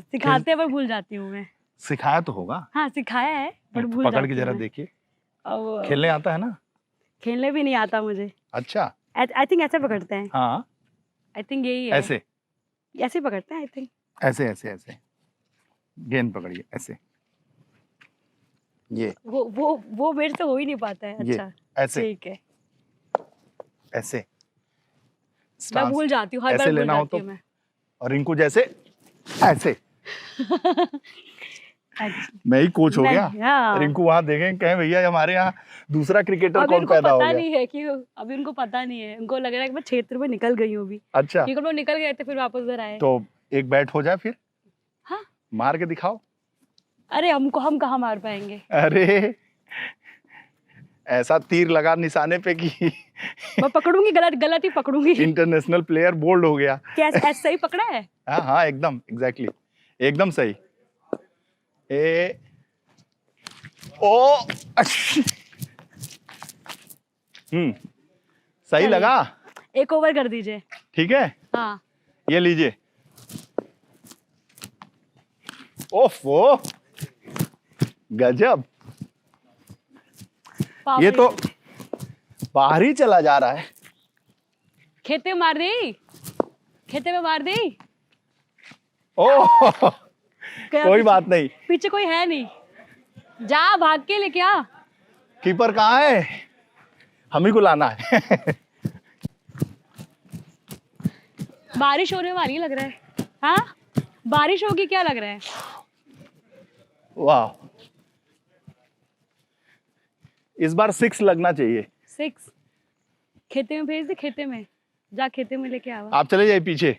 सिखाते हैं पर भूल जाती हूँ मैं। सिखाया तो होगा? हाँ, सिखाया है पर भूल पकड़ के जरा देखिए। खेलने आता है ना? खेलने भी नहीं आता मुझे। अच्छा। आई थिंक ऐसे पकड़ते हैं। हाँ, आई थिंक यही है। ऐसे पकड़ते हैं आई थिंक। ऐसे गेंद पकड़िए, ऐसे। ये वो मेरे से हो ही नहीं पाता है। अच्छा, ऐसे, ठीक है। ऐसे मैं भूल जाती हूँ, हर बार भूल जाती हूँ मैं। और रिंकू जैसे ऐसे। मैं ही कोच हो गया। रिंकू वहां देखें, कहें भैया हमारे यहाँ दूसरा क्रिकेटर कौन पैदा हो गया। पता नहीं है कि अभी उनको पता नहीं है, उनको लग रहा है कि मैं क्षेत्र में निकल गई हूँ अभी। अच्छा। क्योंकि वो निकल गए थे, फिर वापस उधर आए। तो एक बैट हो जाए फिर। हाँ, मार के दिखाओ। अरे हम कहाँ मार पाएंगे। अरे ऐसा तीर लगा निशाने पे कि मैं पकड़ूंगी, गलत ही पकड़ूंगी। इंटरनेशनल प्लेयर बोल्ड हो गया। क्या ऐसा ही पकड़ा है? हाँ, एकदम एग्जैक्टली, एकदम सही। सही लगा। एक ओवर कर दीजिए। ठीक है। हाँ, ये लीजिए। ओफो, गजब। ये तो बाहर ही चला जा रहा है। खेते में मार दी। ओह, कोई बात नहीं। पीछे कोई है नहीं, जा भाग के लेके आ। कीपर कहाँ है? हम ही को लाना है। बारिश होने वाली लग रहा है। हाँ, बारिश होगी क्या लग रहा है? वाह, इस बार 6 लगना चाहिए। 6 खेते में भेज दे, खेते में जा, खेते में लेके आवा। आप चले जाइए पीछे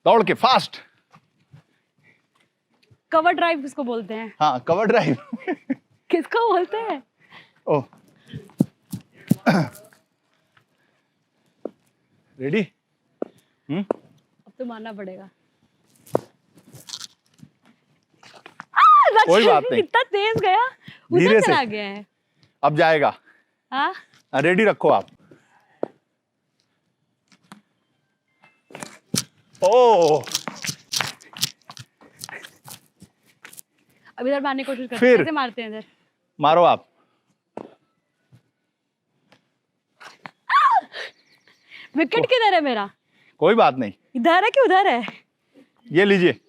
दौड़ के, फास्ट। कवर ड्राइव किसको बोलते हैं? हाँ, कवर ड्राइव। किसको बोलते हैं? ओह, रेडी? अब तो मानना पड़ेगा। कोई बात नहीं, इतना तेज गया, धीरे उधर से चला गया है। अब जाएगा। हाँ, रेडी रखो आप। ओह, अब इधर मारने की कोशिश करते हैं। फिर कैसे मारते हैं इधर? मारो आप। विकेट किधर है मेरा? कोई बात नहीं, इधर है कि उधर है? ये लीजिए।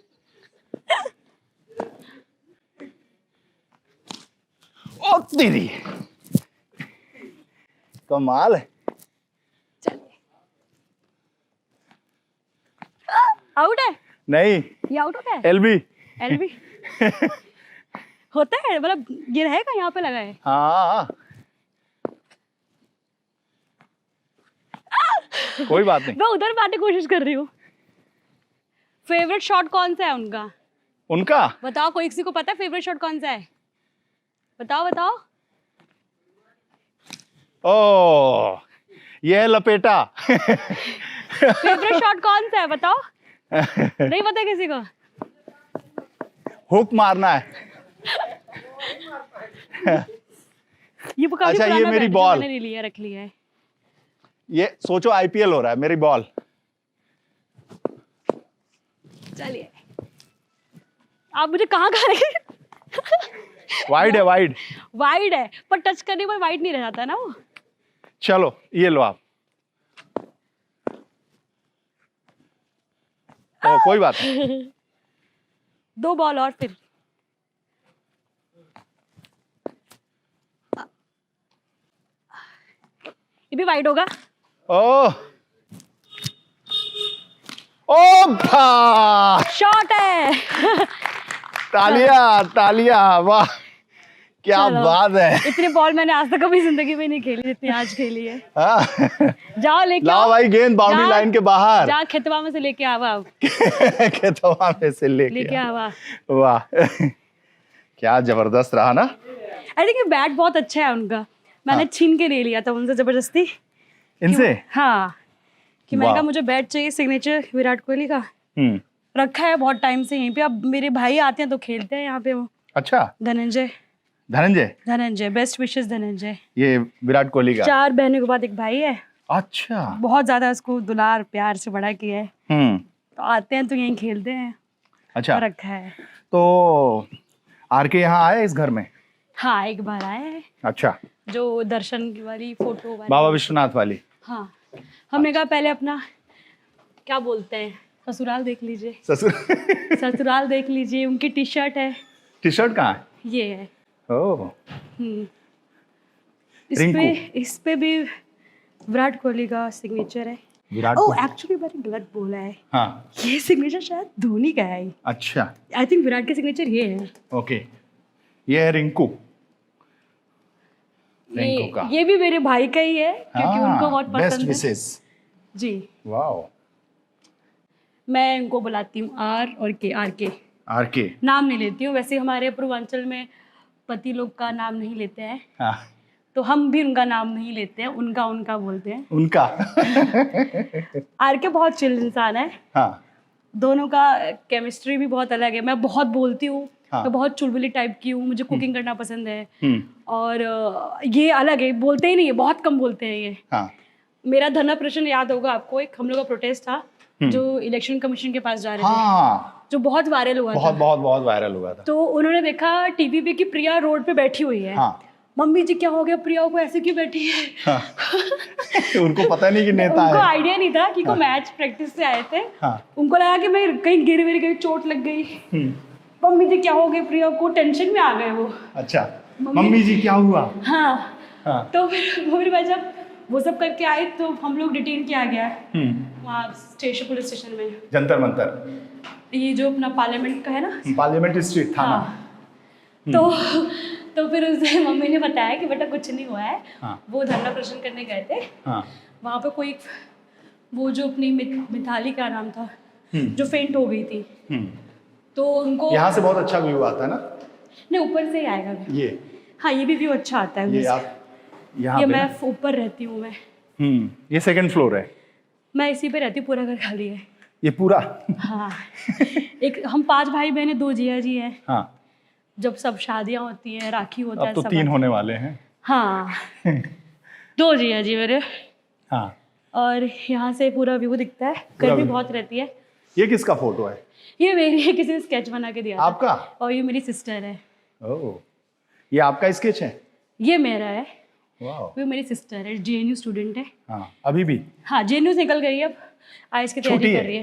ओ तेरी, कमाल है। आउट है? नहीं, ये आउट होता है? एलबी। एलबी होता है, मतलब ये रहेगा यहाँ पे लगा है। हाँ, कोई बात नहीं। मैं उधर मारने की कोशिश कर रही हूँ। फेवरेट शॉट कौन सा है उनका? उनका बताओ, कोई किसी को पता है फेवरेट शॉट कौन सा है? बताओ बताओ। ओ, ये है लपेटा। फेवरेट शॉट कौन सा है बताओ? नहीं पता किसी को? हुक मारना है। ये काफी अच्छा, ये पुराना मेरी बैट जो बॉल। मैंने लिया रख लिया है। ये सोचो आईपीएल हो रहा है, मेरी बॉल। चलिए, आप मुझे कहाँ करेंगे? वाइड है, वाइड। वाइड है, पर टच करने पर वाइड नहीं रह जाता ना वो। चलो, ये लो आप। ओ, कोई बात नहीं। 2 बॉल और फिर। ये भी वाइड होगा। ओ, ओ भा, शॉट है। तालियां तालियां, वाह क्या चलो। बात है। इतनी बॉल मैंने आज तक कभी जिंदगी में नहीं खेली जितनी आज खेली है। हाँ। जाओ लेके लाओ आओ। भाई, गेंद बाउंड्री जा- लाइन के बाहर। जा खेतवा में से लेके आवा आप। खेतवा में से लेके लेके आवा। वाह, क्या जबरदस्त रहा ना। आई थिंक ये बैट बहुत अच्छा है उनका। मैंने छीन के ले लिया था उनसे जबरदस्ती। इनसे? हाँ, कि मैंने वाह। कहा मुझे बैट चाहिए सिग्नेचर विराट कोहली का। हम्म, रखा है बहुत टाइम से यहीं पे। अब मेरे भाई आते हैं तो खेलते हैं यहाँ पे। वो अच्छा। Dhananjay, Dhananjay, best wishes Dhananjay. ये विराट कोहली का? 4 बहनों के बाद एक भाई है। अच्छा। बहुत ज्यादा उसको दुलार प्यार से बड़ा किया है। हम्म, तो आते हैं तो यहीं खेलते हैं। अच्छा। और रखा है। तो आर के यहाँ आए इस घर में? हाँ, एक बार आए हैं। अच्छा, जो दर्शन वाली फोटो वाली। बाबा विश्वनाथ वाली। हाँ, हमने कहा पहले अपना क्या बोलते हैं, ससुराल देख लीजिए। ससुर। ससुराल देख लीजिए। उनकी टी शर्ट है। टी शर्ट कहाँ है? ये है। ओह, इस पे भी विराट कोहली का सिग्नेचर है। विराट ओह, कोहली। एक्चुअली मैंने गलत बोला है। हाँ, ये सिग्नेचर शायद धोनी का है। अच्छा, आई थिंक विराट का सिग्नेचर ये है। ओके। ये है रिंकू का। ये भी मेरे भाई का ही है क्योंकि उनको बहुत बेस्ट पसंद है। विशेस। जी, वाओ। मैं उनको बुलाती हूँ आर के। आर के। नाम नहीं लेती हूँ। वैसे हमारे पूर्वांचल में पति लोग का नाम नहीं लेते हैं, हाँ, तो हम भी उनका नाम नहीं लेते हैं। उनका बोलते हैं। उनका। आर के बहुत चिल इंसान है। हाँ, दोनों का केमिस्ट्री भी बहुत अलग है। मैं बहुत बोलती हूँ। हाँ। मैं बहुत चुलबुली टाइप की हूँ। मुझे कुकिंग करना पसंद है। हम्म, और ये अलग है, बोलते ही नहीं है, बहुत कम बोलते हैं ये। हाँ, मेरा धरना प्रदर्शन याद होगा आपको, एक हम लोग का प्रोटेस्ट था जो इलेक्शन कमीशन के पास जा रहे थे, हाँ, जो बहुत वायरल हुआ बहुत था। बहुत बहुत वायरल हुआ था। तो उन्होंने देखा टीवी पे कि प्रिया रोड पे बैठी हुई है। हाँ, मम्मी जी क्या हो गया, प्रिया को ऐसे क्यों बैठी है? हाँ। उनको पता नहीं कि नेता उनको है। आइडिया नहीं था कि को मैच प्रैक्टिस से आए थे। हाँ, उनको लगा कि मैं कहीं गिर विर गई, चोट लग गई। हम्म, मम्मी जी क्या हो गया, प्रिया को टेंशन में आ गए वो। अच्छा, मम्मी जी क्या हुआ? हाँ, हाँ, तो फिर मैं जब वो सब करके आई तो हम लोग डिटेन किया गया वहाँ स्टेशन, पुलिस स्टेशन में। जंतर मंतर, ये जो अपना पार्लियामेंट का है ना। पार्लियामेंट स्ट्रीट थाना। हाँ। तो फिर उसे मम्मी ने बताया कि बेटा कुछ नहीं हुआ है। हाँ, वो धरना प्रदर्शन करने गए थे। हाँ, वहाँ पे कोई वो जो अपनी मिताली का नाम था जो फेंट हो गई थी, तो उनको यहाँ से बहुत अच्छा व्यू आता है ना। नहीं, ऊपर से ही आएगा view। ये हाँ, ये भी व्यू अच्छा आता है। ये आप यहाँ ये पे मैं ना? ऊपर रहती हूँ मैं। ये सेकंड फ्लोर है। मैं इसी पे रहती हूँ, पूरा घर खाली है। ये पूरा? हाँ। एक हम 5 भाई बहन हैं, 2 जिया जी हैं। हाँ, जब सब शादियाँ होती हैं, राखी होता है, अब तो सब 3 आता होने वाले हैं। है। हाँ। 2 जिया जी मेरे। हाँ, और यहाँ से पूरा व्यू दिखता है। पूरा गर्मी view। बहुत रहती है। ये किसका फोटो है? ये मेरी है, किसी ने स्केच बना के दिया था। आपका? और ये मेरी सिस्टर है। ओह, ये आपका स्केच है? ये मेरा है। वाह। वो मेरी सिस्टर है, JNU स्टूडेंट है। हाँ, अभी भी? हाँ, JNU से निकल गई है, अब IELTS की तैयारी कर रही है।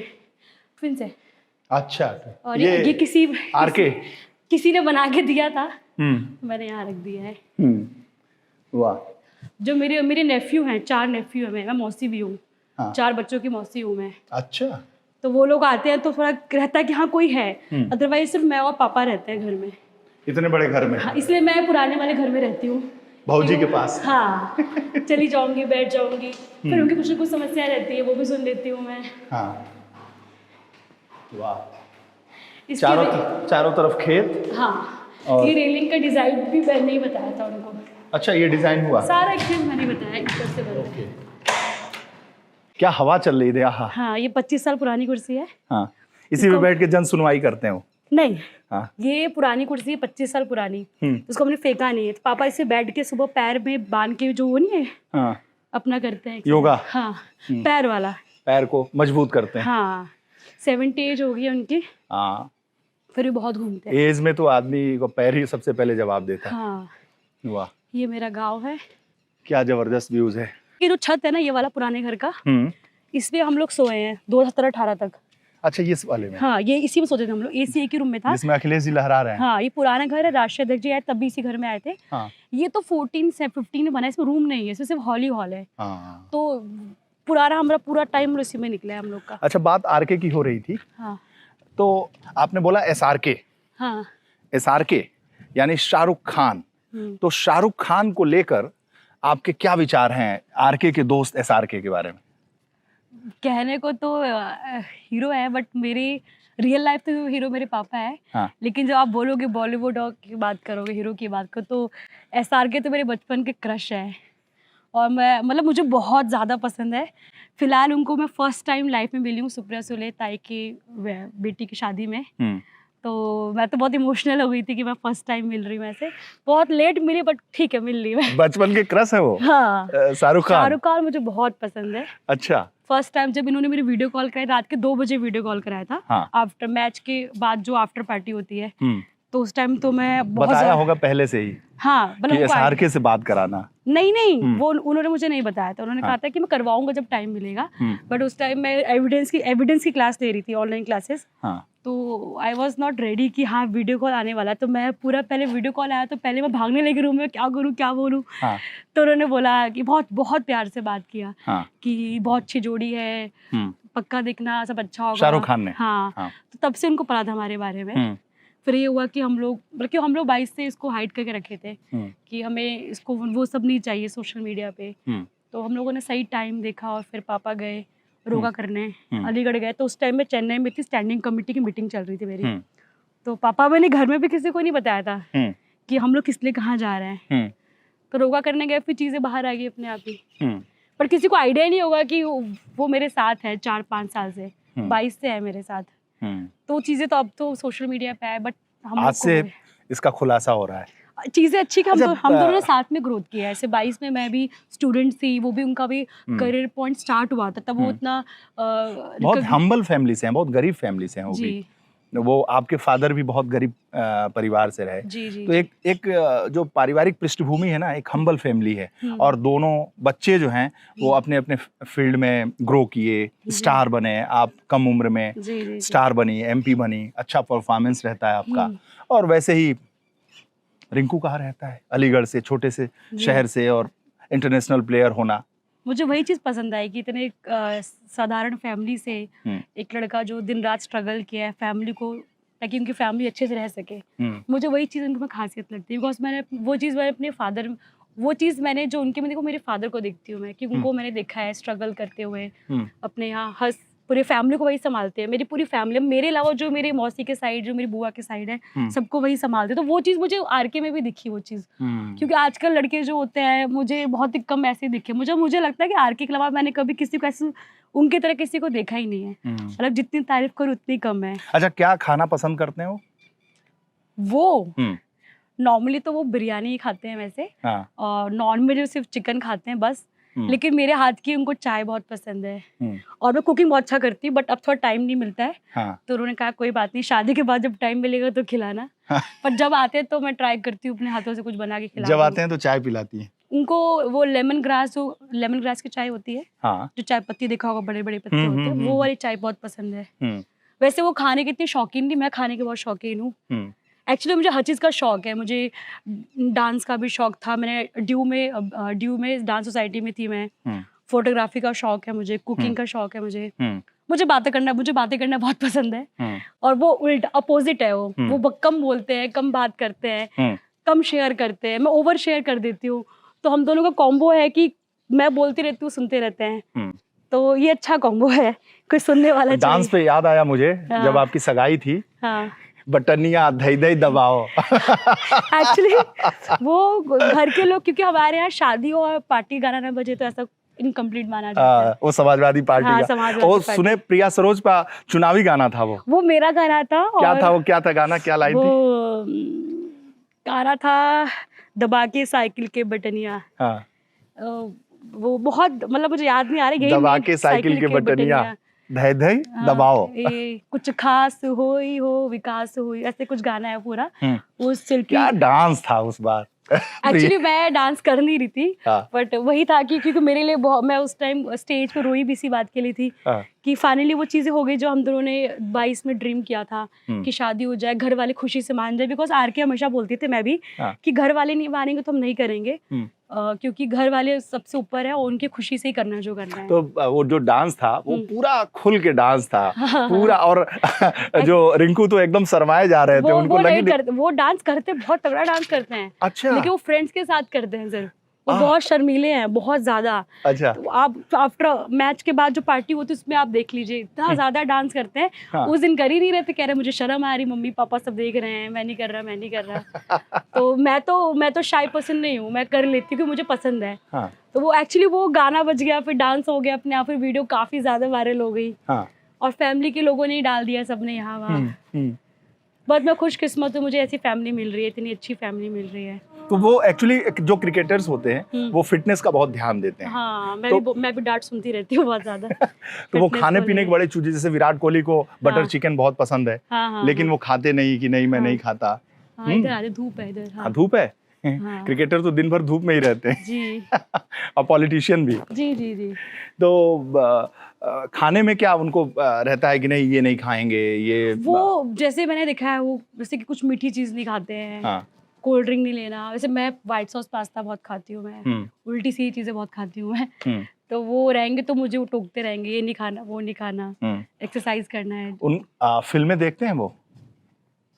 ट्विंस है। अच्छा। और ये किसी आरके किसी ने बना के दिया था, मैंने यहाँ रख दिया है। वाह। जो मेरे नेफ्यू हैं, 4 नेफ्यू हैं, मैं मौसी भी हूँ। हाँ। 4 बच्चों की मौसी हूँ मैं। अच्छा। तो वो लोग आते हैं तो थोड़ा रहता है कि हाँ कोई है, अदरवाइज सिर्फ मैं और पापा रहते हैं घर में। इतने बड़े घर में? हाँ, इसलिए मैं पुराने वाले घर में रहती हूँ, भाऊजी के पास। हाँ, चली जाऊंगी, बैठ जाऊंगी, फिर उनकी कुछ ना कुछ समस्या रहती है, वो भी सुन लेती हूँ मैं। हाँ। वाह। इसके चारों तरफ खेत। हाँ। और ये रेलिंग का डिजाइन भी मैंने ही बताया था उनको। अच्छा, ये डिजाइन हुआ सारा एक चीज मैंने बताया, ऊपर से बंद है। क्या हवा चल रही है? हाँ, ये 25 साल पुरानी कुर्सी है। हाँ, इसी में बैठ के जन सुनवाई करते हो? नहीं। हाँ। ये पुरानी कुर्सी है, 25 साल पुरानी। हम्म। उसको हमने फेंका नहीं है, तो पापा इसे बैठ के सुबह पैर में बांध के जो वो नहीं है, हाँ, अपना करते हैं योगा। हाँ, पैर वाला, पैर को मजबूत करते हैं। हाँ। 70 एज हो गई है उनकी, हाँ। फिर भी बहुत घूमते हैं। एज में तो आदमी को पैर ही सबसे पहले जवाब देता है। हाँ। वाह, ये मेरा गाँव है। क्या जबरदस्त व्यूज है। ये जो छत है ना, ये वाला पुराने घर का, हम्म। इसमें हम लोग सोए हैं 2017-18 तक। अच्छा, ये इस वाले में? हाँ, ये इसी में सोते थे हम लोग, AC एक ही रूम में था। जिसमें अखिलेश जी लहरा रहे हैं। हाँ, ये पुराना घर है, राष्ट्रीय अध्यक्ष जी आए तब भी इसी घर में आए थे। हाँ। ये तो 14 से 15 में बना है, इसमें रूम नहीं है, इसमें सिर्फ हॉल है। हाँ। तो पुराना हमारा पूरा टाइम इसी में निकला है हम लोग का। अच्छा, बात आरके की हो रही थी। हाँ। तो आपने बोला SRK। हाँ। SRK यानी शाहरुख खान। तो शाहरुख खान को लेकर आपके क्या विचार हैं आरके के दोस्त SRK के बारे में? कहने को तो हीरो है, बट मेरी रियल लाइफ तो हीरो मेरे पापा है। हाँ। लेकिन जब आप बोलोगे बॉलीवुड की बात करोगे, हीरो की बात करो, तो SRK तो मेरे बचपन के क्रश है, और मैं मतलब मुझे बहुत ज़्यादा पसंद है। फिलहाल उनको मैं फर्स्ट टाइम लाइफ में मिली हूँ सुप्रिया सुले ताई की बेटी की शादी में। तो मैं तो बहुत इमोशनल हो गई थी कि मैं फर्स्ट टाइम मिल रही हूँ। ऐसे बहुत लेट मिली, बट ठीक है, मिल रही मैं। बचपन के क्रश है वो? हाँ। शाहरुख खान मुझे बहुत पसंद है। अच्छा। फर्स्ट टाइम जब इन्होंने मेरी वीडियो कॉल कराई, रात के 2 बजे वीडियो कॉल कराया था। हाँ। आफ्टर मैच के बाद जो आफ्टर पार्टी होती है, तो उस टाइम तो मैं बताया होगा पहले से ही? हाँ, कि SRK से बात कराना? नहीं, वो उन्होंने मुझे नहीं बताया था। उन्होंने कहा था कि मैं करवाऊंगा जब टाइम मिलेगा, बट उस टाइम मैं एविडेंस की क्लास ले रही थी, ऑनलाइन क्लासेस। तो आई वॉज नॉट रेडी कि हाँ वीडियो कॉल आने वाला। तो मैं पूरा पहले वीडियो कॉल आया तो पहले मैं भागने लगी रूम में, क्या करूँ क्या बोलूँ। तो उन्होंने बोला कि बहुत बहुत प्यार से बात किया कि बहुत अच्छी जोड़ी है, पक्का देखना, सब अच्छा होगा। शाहरुख खान ने? हाँ। तो तब से उनको पता था हमारे बारे में। फिर ये हुआ कि हम लोग 22 से इसको हाइड करके रखे थे कि हमें इसको वो सब नहीं चाहिए सोशल मीडिया पे। तो हम लोगों ने सही टाइम देखा और फिर पापा गए रोगा करने, अलीगढ़ गए। तो उस टाइम में चेन्नई में थी, स्टैंडिंग कमेटी की मीटिंग चल रही थी मेरी। तो पापा मैंने घर में भी किसी को नहीं बताया था कि हम लोग किस लिए कहाँ जा रहे हैं। तो रोगा करने गए, फिर चीज़ें बाहर आ गई अपने आप ही। पर किसी को आइडिया नहीं होगा कि वो मेरे साथ है 4-5 साल से, 22 से है मेरे साथ। तो चीज़ें तो अब तो सोशल मीडिया पे है, बट हम आज से इसका खुलासा हो रहा है। चीज़ें अच्छी कि हम दोनों ने साथ में ग्रोथ किया है। ऐसे 22 में मैं भी स्टूडेंट थी, वो भी, उनका भी करियर पॉइंट स्टार्ट हुआ था, तब वो इतना बहुत हम्बल फैमिली से हैं, बहुत गरीब फैमिली से हैं वो भी। वो आपके फादर भी बहुत गरीब परिवार से रहे। जी। तो एक जो पारिवारिक पृष्ठभूमि है ना, एक हम्बल फैमिली है। और दोनों बच्चे जो हैं वो अपने अपने फील्ड में ग्रो किए, स्टार बने। आप कम उम्र में स्टार बनी, MP बनी, अच्छा परफॉर्मेंस रहता है आपका। और वैसे ही रिंकू कहाँ रहता है, अलीगढ़ से, छोटे से शहर से, और इंटरनेशनल प्लेयर होना। मुझे वही चीज़ पसंद आई कि इतने साधारण फैमिली से एक लड़का जो दिन रात स्ट्रगल किया है फैमिली को, ताकि उनकी फैमिली अच्छे से रह सके। मुझे वही चीज़ उनकी खासियत लगती है, बिकॉज मैंने अपने फादर, वो चीज़ मैंने जो उनके में देखो, मेरे फादर को देखती हूँ मैं, कि उनको मैंने देखा है स्ट्रगल करते हुए अपने यहाँ। पूरी फैमिली को वही संभालते हैं, मेरी पूरी फैमिली, मेरे अलावा जो मेरी मौसी के साइड, जो मेरी बुआ के साइड है, सबको वही संभालते हैं। तो वो चीज़ मुझे आरके में भी दिखी, वो चीज़। क्योंकि आजकल लड़के जो होते हैं, मुझे बहुत ही कम ऐसे दिखे। मुझे लगता है कि आरके के अलावा मैंने कभी किसी को ऐसे उनकी तरह किसी को देखा ही नहीं है। मतलब जितनी तारीफ करूँ उतनी कम है। अच्छा, क्या खाना पसंद करते हैं वो? नॉर्मली तो वो बिरयानी ही खाते हैं वैसे, और नॉन में जो सिर्फ चिकन खाते हैं बस। लेकिन मेरे हाथ की उनको चाय बहुत पसंद है, और मैं कुकिंग बहुत अच्छा करती हूँ, बट अब थोड़ा टाइम नहीं मिलता है। तो उन्होंने कहा कोई बात नहीं, शादी के बाद जब टाइम मिलेगा तो खिलाना। पर जब आते हैं तो मैं ट्राई करती हूँ अपने हाथों से कुछ बना के खिलाना। जब आते हैं तो चाय पिलाती हैं? उनको वो लेमन ग्रास की चाय होती है, हाँ, जो चाय पत्ती देखा होगा, बड़े बड़े पत्ते होते हैं, वो वाली चाय बहुत पसंद है। वैसे वो खाने की इतनी शौकीन नहीं, मैं खाने की बहुत शौकीन हूँ। एक्चुअली मुझे हर चीज़ का शौक है, मुझे डांस का भी शौक था, मैंने ड्यू में डांस सोसाइटी में थी मैं, फोटोग्राफी का शौक है मुझे, कुकिंग का शौक है मुझे बातें करना बहुत पसंद है। और वो उल्टा अपोजिट है, वो कम बोलते हैं, कम बात करते हैं, कम शेयर करते हैं, मैं ओवर शेयर कर देती हूँ। तो हम दोनों का कॉम्बो है कि मैं बोलती रहती हूँ, सुनते रहते हैं, तो ये अच्छा कॉम्बो है, कोई सुनने वाला चाहिए। डांस पे याद आया मुझे, जब आपकी सगाई थी, हाँ, बटनिया धई धई दबाओ। एक्चुअली वो घर के लोग, क्योंकि हमारे यहाँ शादी और पार्टी गाना ना बजे तो ऐसा इनकम्प्लीट माना जाता है। वो समाजवादी पार्टी हाँ, का। समाजवादी वो पार्टी। सुने प्रिया सरोज का चुनावी गाना था वो मेरा गाना था। क्या और था वो, क्या था गाना, क्या लाइन थी? वो गाना था दबा के साइकिल के बटनिया। हाँ, वो बहुत, मतलब मुझे याद नहीं आ रही। दबा के साइकिल के बटनिया धई धई दबाओ। कुछ खास होई हो विकास होई, ऐसे कुछ गाना है पूरा। वो शिल्पी, क्या डांस था उस बार। एक्चुअली मैं डांस कर नहीं रही थी, बट वही था कि क्योंकि मेरे लिए मैं उस टाइम स्टेज पे रोई भी इसी बात के लिए थी कि फाइनली वो चीजें हो गई जो हम दोनों ने 22 में ड्रीम किया था कि शादी हो जाए, घर वाले खुशी से मान जाए। बिकॉज आर के हमेशा बोलते थे, मैं भी, कि घर वाले नहीं मानेंगे तो हम नहीं करेंगे, क्योंकि घर वाले सबसे ऊपर है और उनकी खुशी से ही करना जो करना है। तो वो जो डांस था वो पूरा खुल के डांस था पूरा। और जो रिंकू तो एकदम शर्माए जा रहे थे, उनको लगी वो डांस करते, बहुत तगड़ा डांस करते हैं। अच्छा। लेकिन वो फ्रेंड्स के साथ करते हैं सर, वो बहुत शर्मीले हैं, बहुत ज्यादा। अच्छा। तो आप आफ्टर मैच के बाद जो पार्टी होती है उसमें आप देख लीजिए, इतना ज्यादा डांस करते हैं। हाँ। उस दिन कर ही नहीं रहे थे, कह रहे मुझे शर्म आ रही, मम्मी पापा सब देख रहे हैं, मैं नहीं कर रहा। तो मैं तो शाय पसंद नहीं हूँ, मैं कर लेती हूँ, मुझे पसंद है। हाँ। तो वो एक्चुअली वो गाना बज गया, फिर डांस हो गया अपने आप, फिर वीडियो काफी ज्यादा वायरल हो गई। हाँ। और फैमिली के लोगों ने ही डाल दिया, सबने यहाँ वहाँ। बहुत मैं खुशकिस्मत हूँ, मुझे ऐसी फैमिली मिल रही है, इतनी अच्छी फैमिली मिल रही है। तो वो एक्चुअली जो क्रिकेटर्स होते हैं वो फिटनेस का बहुत ध्यान देते हैं। हाँ, मैं भी डांट सुनती रहती हूँ बहुत ज्यादा। तो वो खाने पीने के बड़े चूजे, जैसे विराट कोहली को बटर चिकन बहुत पसंद है, लेकिन वो खाते नहीं कि नहीं मैं नहीं खाता। इधर धूप है, इधर धूप है। क्रिकेटर तो दिन भर धूप में ही रहते हैं जी। और पॉलिटिशियन भी। जी। तो खाने में क्या उनको रहता है कि नहीं ये नहीं खाएंगे, ये वो जैसे मैंने देखा है, वो जैसे कि कुछ मीठी चीज नहीं खाते हैं। हाँ। कोल्ड ड्रिंक नहीं लेना। वैसे मैं व्हाइट सॉस पास्ता बहुत खाती हूँ, मैं उल्टी सी चीजें बहुत खाती हूँ मैं। तो वो रहेंगे तो मुझे वो टोकते रहेंगे, ये नहीं खाना, वो नहीं खाना, एक्सरसाइज करना है। उन फिल्में देखते हैं वो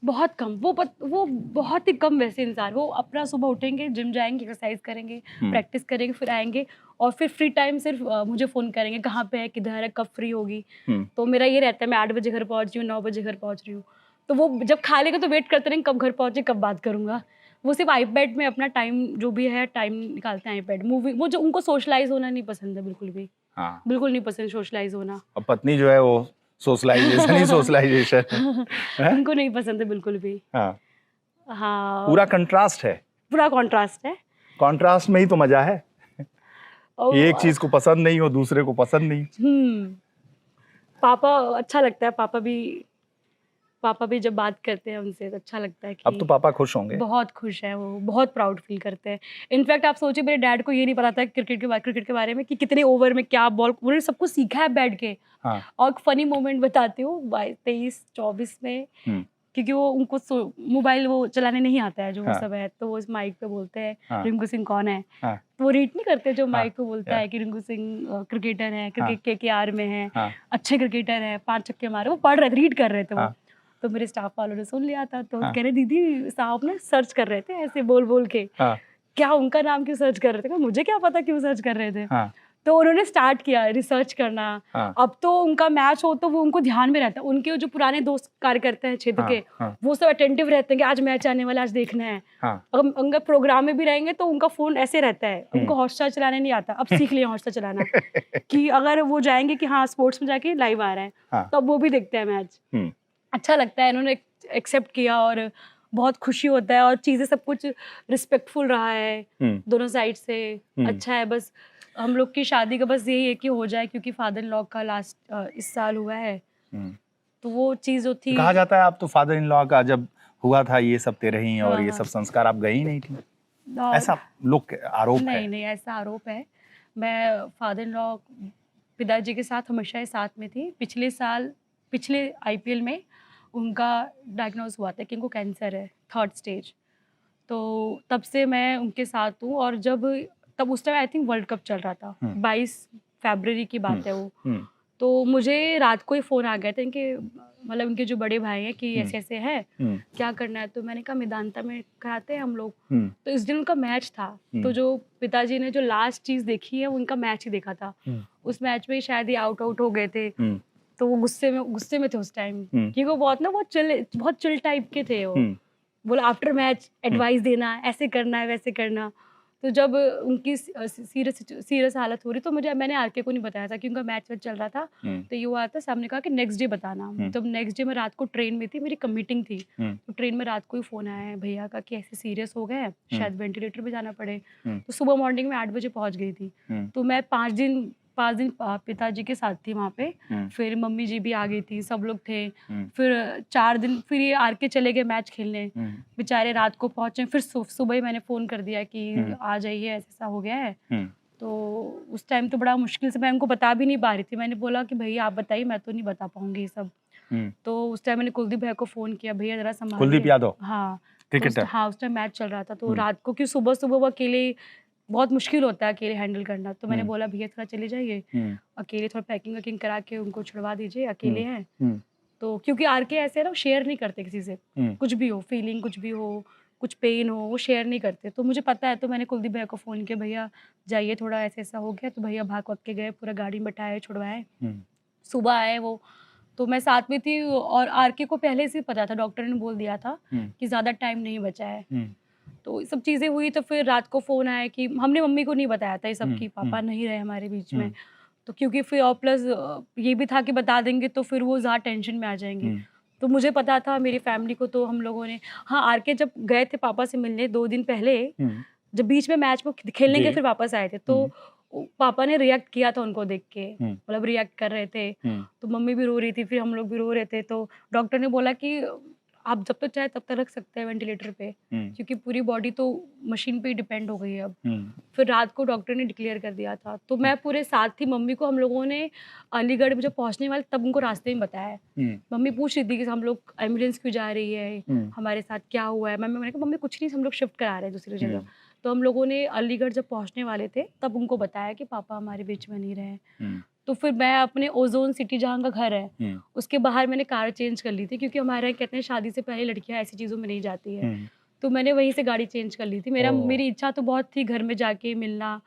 बहुत कम, वो बहुत ही कम वैसे इंसान। वो अपना सुबह उठेंगे, जिम जाएंगे, एक्सरसाइज करेंगे, प्रैक्टिस करेंगे, फिर आएंगे और फिर फ्री टाइम सिर्फ मुझे फोन करेंगे, कहाँ पे है, किधर है, कब फ्री होगी। तो मेरा ये रहता है, मैं 8 बजे घर पहुंच रही हूँ, 9 बजे घर पहुंच रही हूँ। तो वो जब खा लेगा तो वेट करते रहेंगे कब घर पहुंचे, कब बात करूंगा। वो सिर्फ आईपैड में अपना टाइम जो भी है टाइम निकालते हैं, आईपैड मूवी। वो जो उनको सोशलाइज होना नहीं पसंद है बिल्कुल भी। हाँ। बिल्कुल नहीं पसंद सोशलाइज होना। और पत्नी जो है वो सोशलाइजेशन उनको नहीं पसंद है बिल्कुल भी। हाँ। हाँ, पूरा कंट्रास्ट है, पूरा कॉन्ट्रास्ट है। कॉन्ट्रास्ट में ही तो मजा है। एक चीज को पसंद नहीं हो, दूसरे को पसंद नहीं। पापा अच्छा लगता है, पापा भी जब बात करते हैं उनसे तो अच्छा लगता है कि अब तो पापा खुश होंगे। बहुत खुश है, वो बहुत प्राउड फील करते हैं। इनफैक्ट आप सोचिए, मेरे डैड को ये नहीं पता था क्रिकेट के बारे में कि कितने ओवर में क्या बॉल, उन्होंने सब कुछ सीखा है बैठ के। हाँ। और फनी मोमेंट बताती हूँ 23-24 में, क्योंकि वो उनको मोबाइल वो चलाने नहीं आता है जो वो सब है, तो वो इस माइक पे बोलते हैं रिंकू सिंह कौन है। तो वो रीड नहीं करते, जो माइक पे बोलता है कि रिंकू सिंह क्रिकेटर है, क्रिकेट KKR में है, अच्छे क्रिकेटर है, 5 छक्के मारे। वो पढ़ रहे थे, रीड कर रहे थे वो। तो मेरे स्टाफ वालों ने सुन लिया था, तो कह रहे दीदी साहब ने सर्च कर रहे थे ऐसे बोल के। क्या उनका नाम क्यों सर्च कर रहे थे? मुझे क्या पता क्यों सर्च कर रहे थे। तो उन्होंने स्टार्ट किया रिसर्च करना। अब तो उनका मैच हो तो वो उनको ध्यान में रहता है, उनके जो पुराने दोस्त कार्य करते हैं क्षेत्र के, वो सब अटेंटिव रहते हैं कि आज मैच आने वाला, आज देखना है। अगर उनका प्रोग्राम में भी रहेंगे तो उनका फोन ऐसे रहता है, उनको हॉटस्टार चलाने नहीं आता। अब सीख लिया हॉटस्टार चलाना कि अगर वो जाएंगे कि हाँ स्पोर्ट्स में जाके लाइव आ रहा है तो अब वो भी देखते हैं मैच। अच्छा लगता है, इन्होंने एक्सेप्ट किया और बहुत खुशी होता है, और चीजें सब कुछ रिस्पेक्टफुल रहा है दोनों साइड से। अच्छा है, बस हम लोग की शादी का बस यही है कि हो जाए, क्योंकि फादर इन लॉ का लास्ट इस साल हुआ है। तो वो चीज जो थी, कहा जाता है आप तो फादर इन लॉ का जब हुआ था ये सब तेरे ही और ये सब संस्कार आप गई नहीं थी। ऐसा लोग के आरोप है। नहीं ऐसा आरोप है। मैं फादर इन लॉ पिताजी के साथ हमेशा साथ में थी। पिछले IPL में उनका डायग्नोज हुआ था कि उनको कैंसर है 3rd स्टेज। तो तब से मैं उनके साथ हूँ। और तब उस time I think world cup चल रहा था, 22 फरवरी की बात है वो। तो मुझे रात को ही फ़ोन आ गया था इनके, मतलब इनके जो बड़े भाई हैं कि ऐसे ऐसे है, क्या करना है। तो मैंने कहा मेदांता में कराते हैं हम लोग। तो इस दिन उनका मैच था। तो जो पिताजी ने जो लास्ट चीज़ देखी है वो उनका मैच ही देखा था। उस मैच में शायद ही आउट हो गए थे। तो वो गुस्से में थे उस टाइम, क्योंकि वो बहुत चिल टाइप के थे। वो बोला आफ्टर मैच एडवाइस देना, ऐसे करना है वैसे करना। तो जब उनकी सीरियस हालत हो रही तो मैंने आरके को नहीं बताया था कि उनका मैच चल रहा था। तो ये हुआ था, सामने कहा कि नेक्स्ट डे बताना। जब नेक्स्ट डे मैं रात को ट्रेन में थी, मेरी मीटिंग थी, तो ट्रेन में रात को ही फ़ोन आया है भैया का कि ऐसे सीरियस हो गए, शायद वेंटिलेटर पे जाना पड़े। तो सुबह मॉर्निंग में 8 बजे पहुँच गई थी। तो मैं 5 दिन पिताजी के साथ थी वहाँ पे। फिर मम्मी जी भी आ गई थी, सब लोग थे। फिर 4 दिन फिर ये आर के चले गए मैच खेलने। बेचारे रात को पहुँचे, फिर सुबह ही मैंने फ़ोन कर दिया कि आ जाइए, ऐसा हो गया है। तो उस टाइम तो बड़ा मुश्किल से, मैं उनको बता भी नहीं पा रही थी। मैंने बोला कि भैया आप बताइए, मैं तो नहीं बता पाऊँगी ये सब। तो उस टाइम मैंने कुलदीप भैया को फ़ोन किया, भैया ज़रा संभालिए। कुलदीप यादव? हाँ, क्रिकेटर। हाँ, उस टाइम मैच चल रहा था। तो रात को, क्योंकि सुबह वो अकेले बहुत मुश्किल होता है अकेले हैंडल करना। तो मैंने बोला भैया थोड़ा चले जाइए, अकेले थोड़ा पैकिंग वैकिंग करा के उनको छुड़वा दीजिए, अकेले हैं। तो क्योंकि आर के ऐसे ना शेयर नहीं करते किसी से, कुछ भी हो, फीलिंग कुछ भी हो, कुछ पेन हो, वो शेयर नहीं करते। तो मुझे पता है। तो मैंने कुलदीप भैया को फ़ोन किया, भैया जाइए, थोड़ा ऐसा हो गया। तो भैया भाग के गए, पूरा गाड़ी में बैठाए, छुड़वाए। सुबह आए वो। तो मैं साथ में थी। और आर के को पहले से पता था, डॉक्टर ने बोल दिया था कि ज़्यादा टाइम नहीं बचा है। तो ये सब चीज़ें हुई। तो फिर रात को फ़ोन आया कि हमने मम्मी को नहीं बताया था ये सब कि पापा नहीं रहे हमारे बीच में। तो क्योंकि फिर और प्लस ये भी था कि बता देंगे तो फिर वो ज़्यादा टेंशन में आ जाएंगे। तो मुझे पता था, मेरी फैमिली को। तो हम लोगों ने, हाँ, आर के जब गए थे पापा से मिलने 2 दिन पहले, जब बीच में मैच वो खेलने गए फिर वापस आए थे, तो पापा ने रिएक्ट किया था उनको देख के, मतलब रिएक्ट कर रहे थे। तो मम्मी भी रो रही थी, फिर हम लोग भी रो रहे थे। तो डॉक्टर ने बोला कि आप जब तक चाहे तब तक रख सकते हैं वेंटिलेटर पे, क्योंकि पूरी बॉडी तो मशीन पे ही डिपेंड हो गई है अब। फिर रात को डॉक्टर ने डिक्लेयर कर दिया था। तो मैं पूरे साथ थी। मम्मी को हम लोगों ने अलीगढ़ में जब पहुंचने वाले तब उनको रास्ते में बताया। मम्मी पूछ रही थी कि हम लोग एम्बुलेंस क्यों जा रही है, हमारे साथ क्या हुआ है। मैंने कहा मम्मी कुछ नहीं, हम लोग शिफ्ट करा रहे हैं दूसरी जगह। तो हम लोगों ने अलीगढ़ जब पहुंचने वाले थे तब उनको बताया कि पापा हमारे बीच में नहीं रहे। तो फिर मैं अपने ओजोन सिटी जहाँ का घर है उसके बाहर मैंने कार चेंज कर ली थी, क्योंकि हमारे यहाँ कहते हैं शादी से पहले लड़कियाँ ऐसी चीज़ों में नहीं जाती है। तो मैंने वहीं से गाड़ी चेंज कर ली थी। मेरी इच्छा तो बहुत थी घर में जाके मिलना,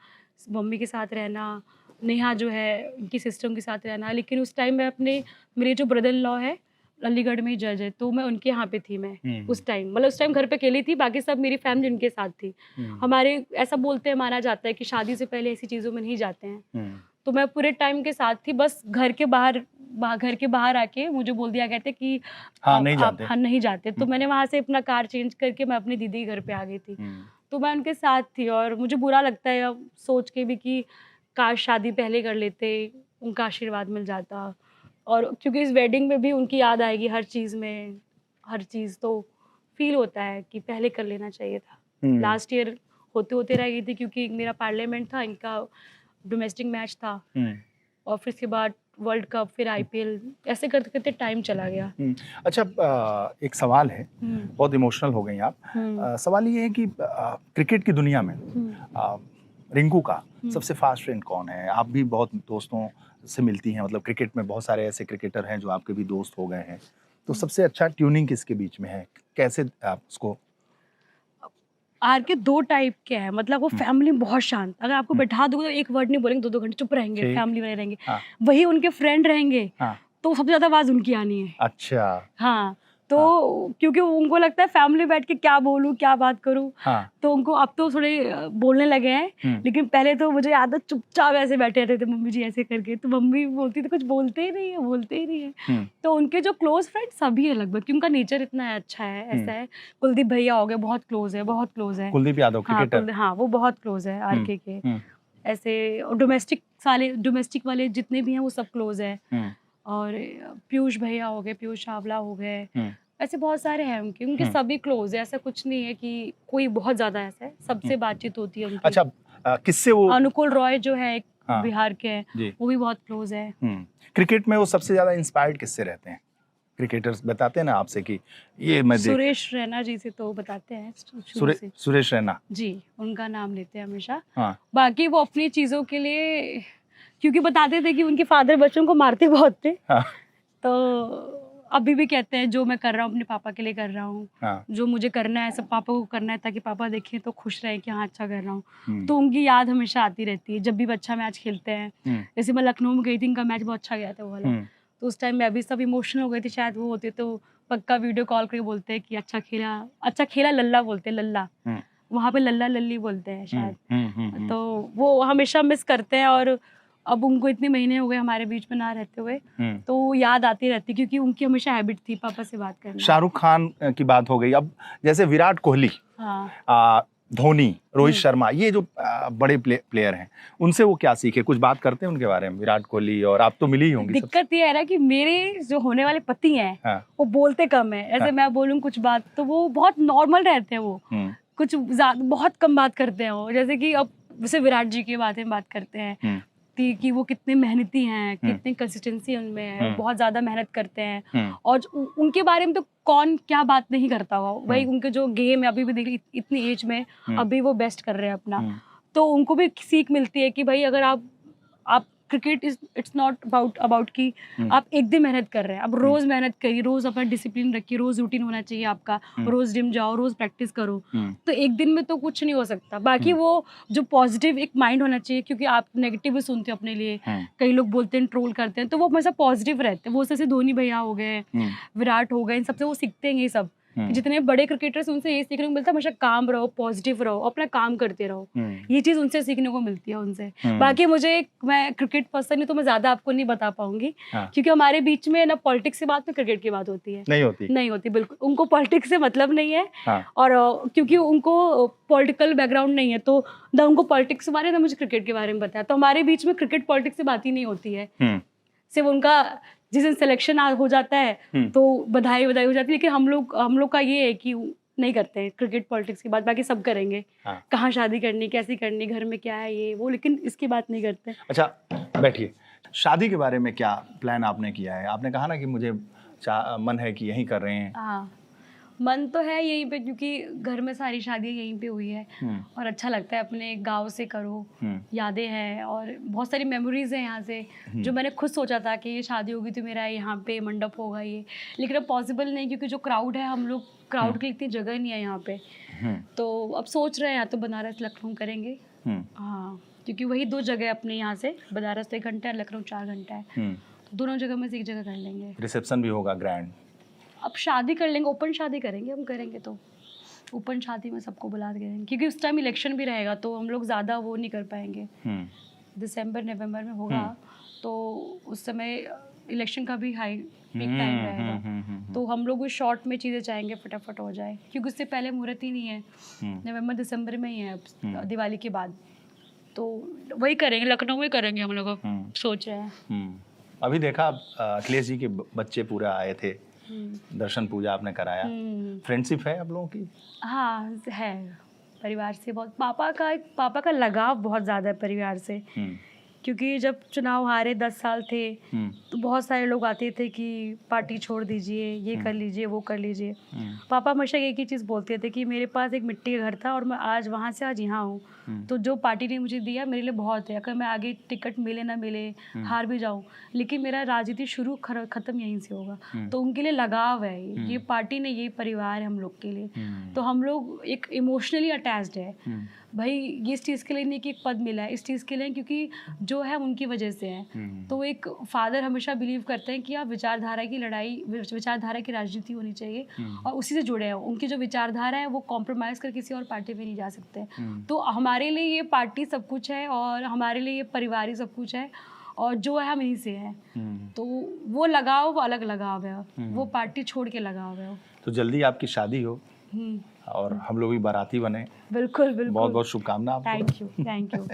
मम्मी के साथ रहना, नेहा जो है उनकी सिस्टर के साथ रहना। लेकिन उस टाइम मैं मेरे जो ब्रदर इन लॉ है अलीगढ़ में ही जज है, तो मैं उनके यहाँ पे थी। मैं उस टाइम मतलब उस टाइम घर पे अकेली थी, बाकी सब मेरी फैमिली उनके साथ थी। हमारे ऐसा बोलते हैं, माना जाता है कि शादी से पहले ऐसी चीज़ों में नहीं जाते हैं। तो मैं पूरे टाइम के साथ थी। बस घर के बाहर आके मुझे बोल दिया गया था कि नहीं जाते। तो मैंने वहाँ से अपना कार चेंज करके मैं अपनी दीदी के घर पे आ गई थी। तो मैं उनके साथ थी। और मुझे बुरा लगता है अब सोच के भी कि काश शादी पहले कर लेते, उनका आशीर्वाद मिल जाता। और क्योंकि इस वेडिंग में भी उनकी याद आएगी हर चीज़ तो फील होता है कि पहले कर लेना चाहिए था। लास्ट ईयर होते रह गई थी, क्योंकि मेरा पार्लियामेंट था, इनका डोमेस्टिक मैच था, और फिर इसके बाद वर्ल्ड कप, फिर IPL, ऐसे करते करते टाइम चला गया। अच्छा, एक सवाल है, बहुत इमोशनल हो गई आप। सवाल ये है कि क्रिकेट की दुनिया में रिंकू का सबसे फास्ट फ्रेंड कौन है? आप भी बहुत दोस्तों से मिलती हैं, मतलब क्रिकेट में बहुत सारे ऐसे क्रिकेटर हैं जो आपके भी दोस्त हो गए हैं, तो सबसे अच्छा ट्यूनिंग किसके बीच में है? कैसे आप उसको? आर के 2 टाइप के हैं, मतलब वो फैमिली बहुत शांत, अगर आपको बैठा दोगे तो एक वर्ड नहीं बोलेंगे, 2-2 घंटे चुप रहेंगे, फैमिली वाले रहेंगे। वही उनके फ्रेंड रहेंगे तो सबसे ज्यादा आवाज उनकी आनी है। अच्छा। हाँ, तो क्योंकि उनको लगता है फैमिली बैठ के क्या बोलूं, क्या बात करूं। तो उनको अब तो थोड़े बोलने लगे हैं, लेकिन पहले तो मुझे याद है चुपचाप ऐसे बैठे रहते थे मम्मी जी ऐसे करके, तो मम्मी बोलती थी कुछ बोलते ही नहीं है। तो उनके जो क्लोज फ्रेंड सभी है लगभग, क्योंकि उनका नेचर इतना अच्छा है, ऐसा है। कुलदीप भैया हो गए, बहुत क्लोज है। कुलदीप यादव क्रिकेटर। हाँ, वो बहुत क्लोज है आरके के। ऐसे डोमेस्टिक वाले जितने भी हैं वो सब क्लोज है। और पीयूष भैया हो गए, पीयूष चावला हो गए, ऐसे बहुत सारे हैं उनके उनके सभी क्लोज है, ऐसा कुछ नहीं है कि कोई बहुत ज्यादा ऐसा है, सबसे बातचीत होती है उनकी। अच्छा, किससे वो? अनुकूल रॉय जो है एक हाँ। बिहार के हैं, वो भी बहुत क्लोज है। क्रिकेट में वो सबसे ज्यादा इंस्पायर्ड किससे रहते हैं? क्रिकेटर्स बताते हैं ना आपसे कि ये मैं सुरेश रैना जी से तो बताते हैं शुरू से। सुरेश रैना जी, उनका नाम लेते हैं हमेशा। हाँ। बाकी वो अपनी चीजों के लिए, क्योंकि बताते थे कि उनके फादर बच्चों को मारते बहुत थे, हाँ। तो अभी भी कहते हैं जो मैं कर रहा हूँ अपने पापा के लिए कर रहा हूँ। हाँ। जो मुझे करना है सब पापा को करना है, ताकि पापा देखें तो खुश रहे कि हाँ अच्छा कर रहा हूँ। तो उनकी याद हमेशा आती रहती है जब भी अच्छा मैच खेलते हैं। जैसे मैं लखनऊ में गई थी, इनका मैच बहुत अच्छा गया था वो वाला, तो उस टाइम मैं अभी सब इमोशनल हो गई थी, शायद वो होते तो पक्का वीडियो कॉल करके बोलते हैं कि अच्छा खेला लल्ला बोलते हैं, लल्ला वहाँ पे लल्ला लल्ली बोलते हैं शायद। तो वो हमेशा मिस करते हैं, और अब उनको इतने महीने हो गए हमारे बीच में ना रहते हुए, तो याद आती रहती, क्योंकि उनकी हमेशा हैबिट थी पापा से बात करना। शाहरुख खान की बात हो गई, अब जैसे विराट कोहली, धोनी, रोहित शर्मा, ये जो बड़े प्लेयर हैं, उनसे वो क्या सीखे? कुछ बात करते हैं उनके बारे में, विराट कोहली? और आप तो मिली ही होंगी। दिक्कत ये है ना कि मेरे जो होने वाले पति हैं, वो बोलते कम है। ऐसे मैं बोलूँ कुछ बात तो वो बहुत नॉर्मल रहते हैं, वो कुछ बहुत कम बात करते हैं वो। जैसे कि अब जैसे विराट जी की बात करते हैं कि वो कितने मेहनती हैं, कितनी कंसिस्टेंसी उनमें है, बहुत ज्यादा मेहनत करते हैं, और उनके बारे में तो कौन क्या बात नहीं करता हुआ। वही उनके जो गेम है, अभी भी देख इतनी एज में अभी वो बेस्ट कर रहे हैं अपना, तो उनको भी सीख मिलती है कि भाई अगर आप क्रिकेट इट्स नॉट अबाउट कि आप एक दिन मेहनत कर रहे हैं, आप रोज मेहनत करिए, रोज अपना डिसिप्लिन रखिए, रोज रूटीन होना चाहिए आपका, रोज जिम जाओ, रोज प्रैक्टिस करो, तो एक दिन में तो कुछ नहीं हो सकता। बाकी वो जो पॉजिटिव एक माइंड होना चाहिए, क्योंकि आप नेगेटिव भी सुनते हो अपने लिए, कई लोग बोलते हैं, ट्रोल करते हैं, तो वो हमेशा पॉजिटिव रहते हैं। वो जैसे धोनी भैया हो गए, विराट हो गए, इन सबसे वो सीखते हैं ये सब। जितने बड़े क्रिकेटर्स उनसे ये सीखने को मिलता है, हमेशा काम रहो, पॉजिटिव रहो, अपना काम करते रहो, ये चीज उनसे सीखने को मिलती है उनसे। बाकी मैं क्रिकेट पर्सन हूँ, तो मैं ज्यादा आपको नहीं बता पाऊंगी, क्योंकि हमारे बीच में ना पॉलिटिक्स की बात में क्रिकेट की बात होती है, नहीं होती बिल्कुल। उनको पॉलिटिक्स से मतलब नहीं है, और क्योंकि उनको पॉलिटिकल बैकग्राउंड नहीं है, तो ना उनको पॉलिटिक्स के बारे में, ना मुझे क्रिकेट के बारे में बताया। तो हमारे बीच में क्रिकेट पॉलिटिक्स से बात ही नहीं होती है। सिर्फ उनका जिस दिन सिलेक्शन हो जाता है तो बधाई हो जाती है, लेकिन हम लोग का ये है कि नहीं करते हैं क्रिकेट पॉलिटिक्स की बात। बाकी सब करेंगे, कहाँ शादी करनी, कैसी करनी, घर में क्या है, ये वो, लेकिन इसकी बात नहीं करते। अच्छा बैठिए, शादी के बारे में क्या प्लान आपने किया है? आपने कहा ना कि मुझे मन है कि यहीं कर रहे हैं। हाँ, मन तो है यहीं पे, क्योंकि घर में सारी शादियाँ यहीं पे हुई है, और अच्छा लगता है, अपने गांव से करो, यादें हैं और बहुत सारी मेमोरीज हैं यहाँ से, जो मैंने खुद सोचा था कि ये शादी होगी तो मेरा यहाँ पे मंडप होगा ये, लेकिन अब पॉसिबल नहीं, क्योंकि जो क्राउड है, हम लोग क्राउड के लिए इतनी जगह नहीं है यहाँ पे। तो अब सोच रहे हैं या तो बनारस लखनऊ करेंगे। हाँ, क्योंकि वही 2 जगह अपने यहाँ से, बनारस 1 घंटा है, लखनऊ 4 घंटा है, तो दोनों जगह में से एक जगह कर लेंगे। रिसेप्शन भी होगा ग्रैंड? अब शादी कर लेंगे, ओपन शादी करेंगे, हम करेंगे तो ओपन शादी में सबको बुला देंगे, क्योंकि उस टाइम इलेक्शन भी रहेगा, तो हम लोग ज़्यादा वो नहीं कर पाएंगे। दिसंबर नवंबर में होगा, तो उस समय इलेक्शन का भी हाई पीक टाइम रहेगा, तो हम लोग उस शॉर्ट में चीज़ें चाहेंगे फटाफट हो जाए, क्योंकि उससे पहले मुहूर्त ही नहीं है, नवंबर दिसंबर में ही है दिवाली के बाद, तो वही करेंगे, लखनऊ में करेंगे हम लोग, सोच रहे हैं। अभी देखा अखिलेश जी के बच्चे पूरा आए थे, दर्शन पूजा आपने कराया, फ्रेंडशिप है आप लोगों की? हाँ है, परिवार से बहुत, पापा का लगाव बहुत ज़्यादा है परिवार से, क्योंकि जब चुनाव हारे 10 साल थे, तो बहुत सारे लोग आते थे कि पार्टी छोड़ दीजिए, ये कर लीजिए, वो कर लीजिए। पापा हमेशा एक ही चीज़ बोलते थे कि मेरे पास एक मिट्टी का घर था और मैं आज वहाँ से आज यहाँ हूँ, तो जो पार्टी ने मुझे दिया मेरे लिए बहुत है, अगर मैं आगे टिकट मिले ना मिले, हार भी जाऊँ, लेकिन मेरा राजनीति शुरू खत्म यहीं से होगा। तो उनके लिए लगाव है, ये पार्टी ने, ये परिवार है हम लोग के लिए, तो हम लोग एक इमोशनली अटैच्ड है भाई। ये इस चीज़ के लिए नहीं कि एक पद मिला है, इस चीज़ के लिए क्योंकि जो है उनकी वजह से है। तो एक फादर हमेशा बिलीव करते हैं कि आप विचारधारा की लड़ाई, विचारधारा की राजनीति होनी चाहिए, और उसी से जुड़े हैं। उनकी जो विचारधारा है वो कॉम्प्रोमाइज़ कर किसी और पार्टी में नहीं जा सकते। तो हमारे लिए ये पार्टी सब कुछ है, और हमारे लिए ये परिवार ही सब कुछ है, और जो है हम इन्हीं से हैं। तो वो लगाव, वो अलग लगाव है, वो पार्टी छोड़ के लगाव है। तो जल्दी आपकी शादी हो और हम लोग भी बाराती बने। बिल्कुल बिल्कुल, बहुत बहुत शुभकामनाएं आपको। Thank you.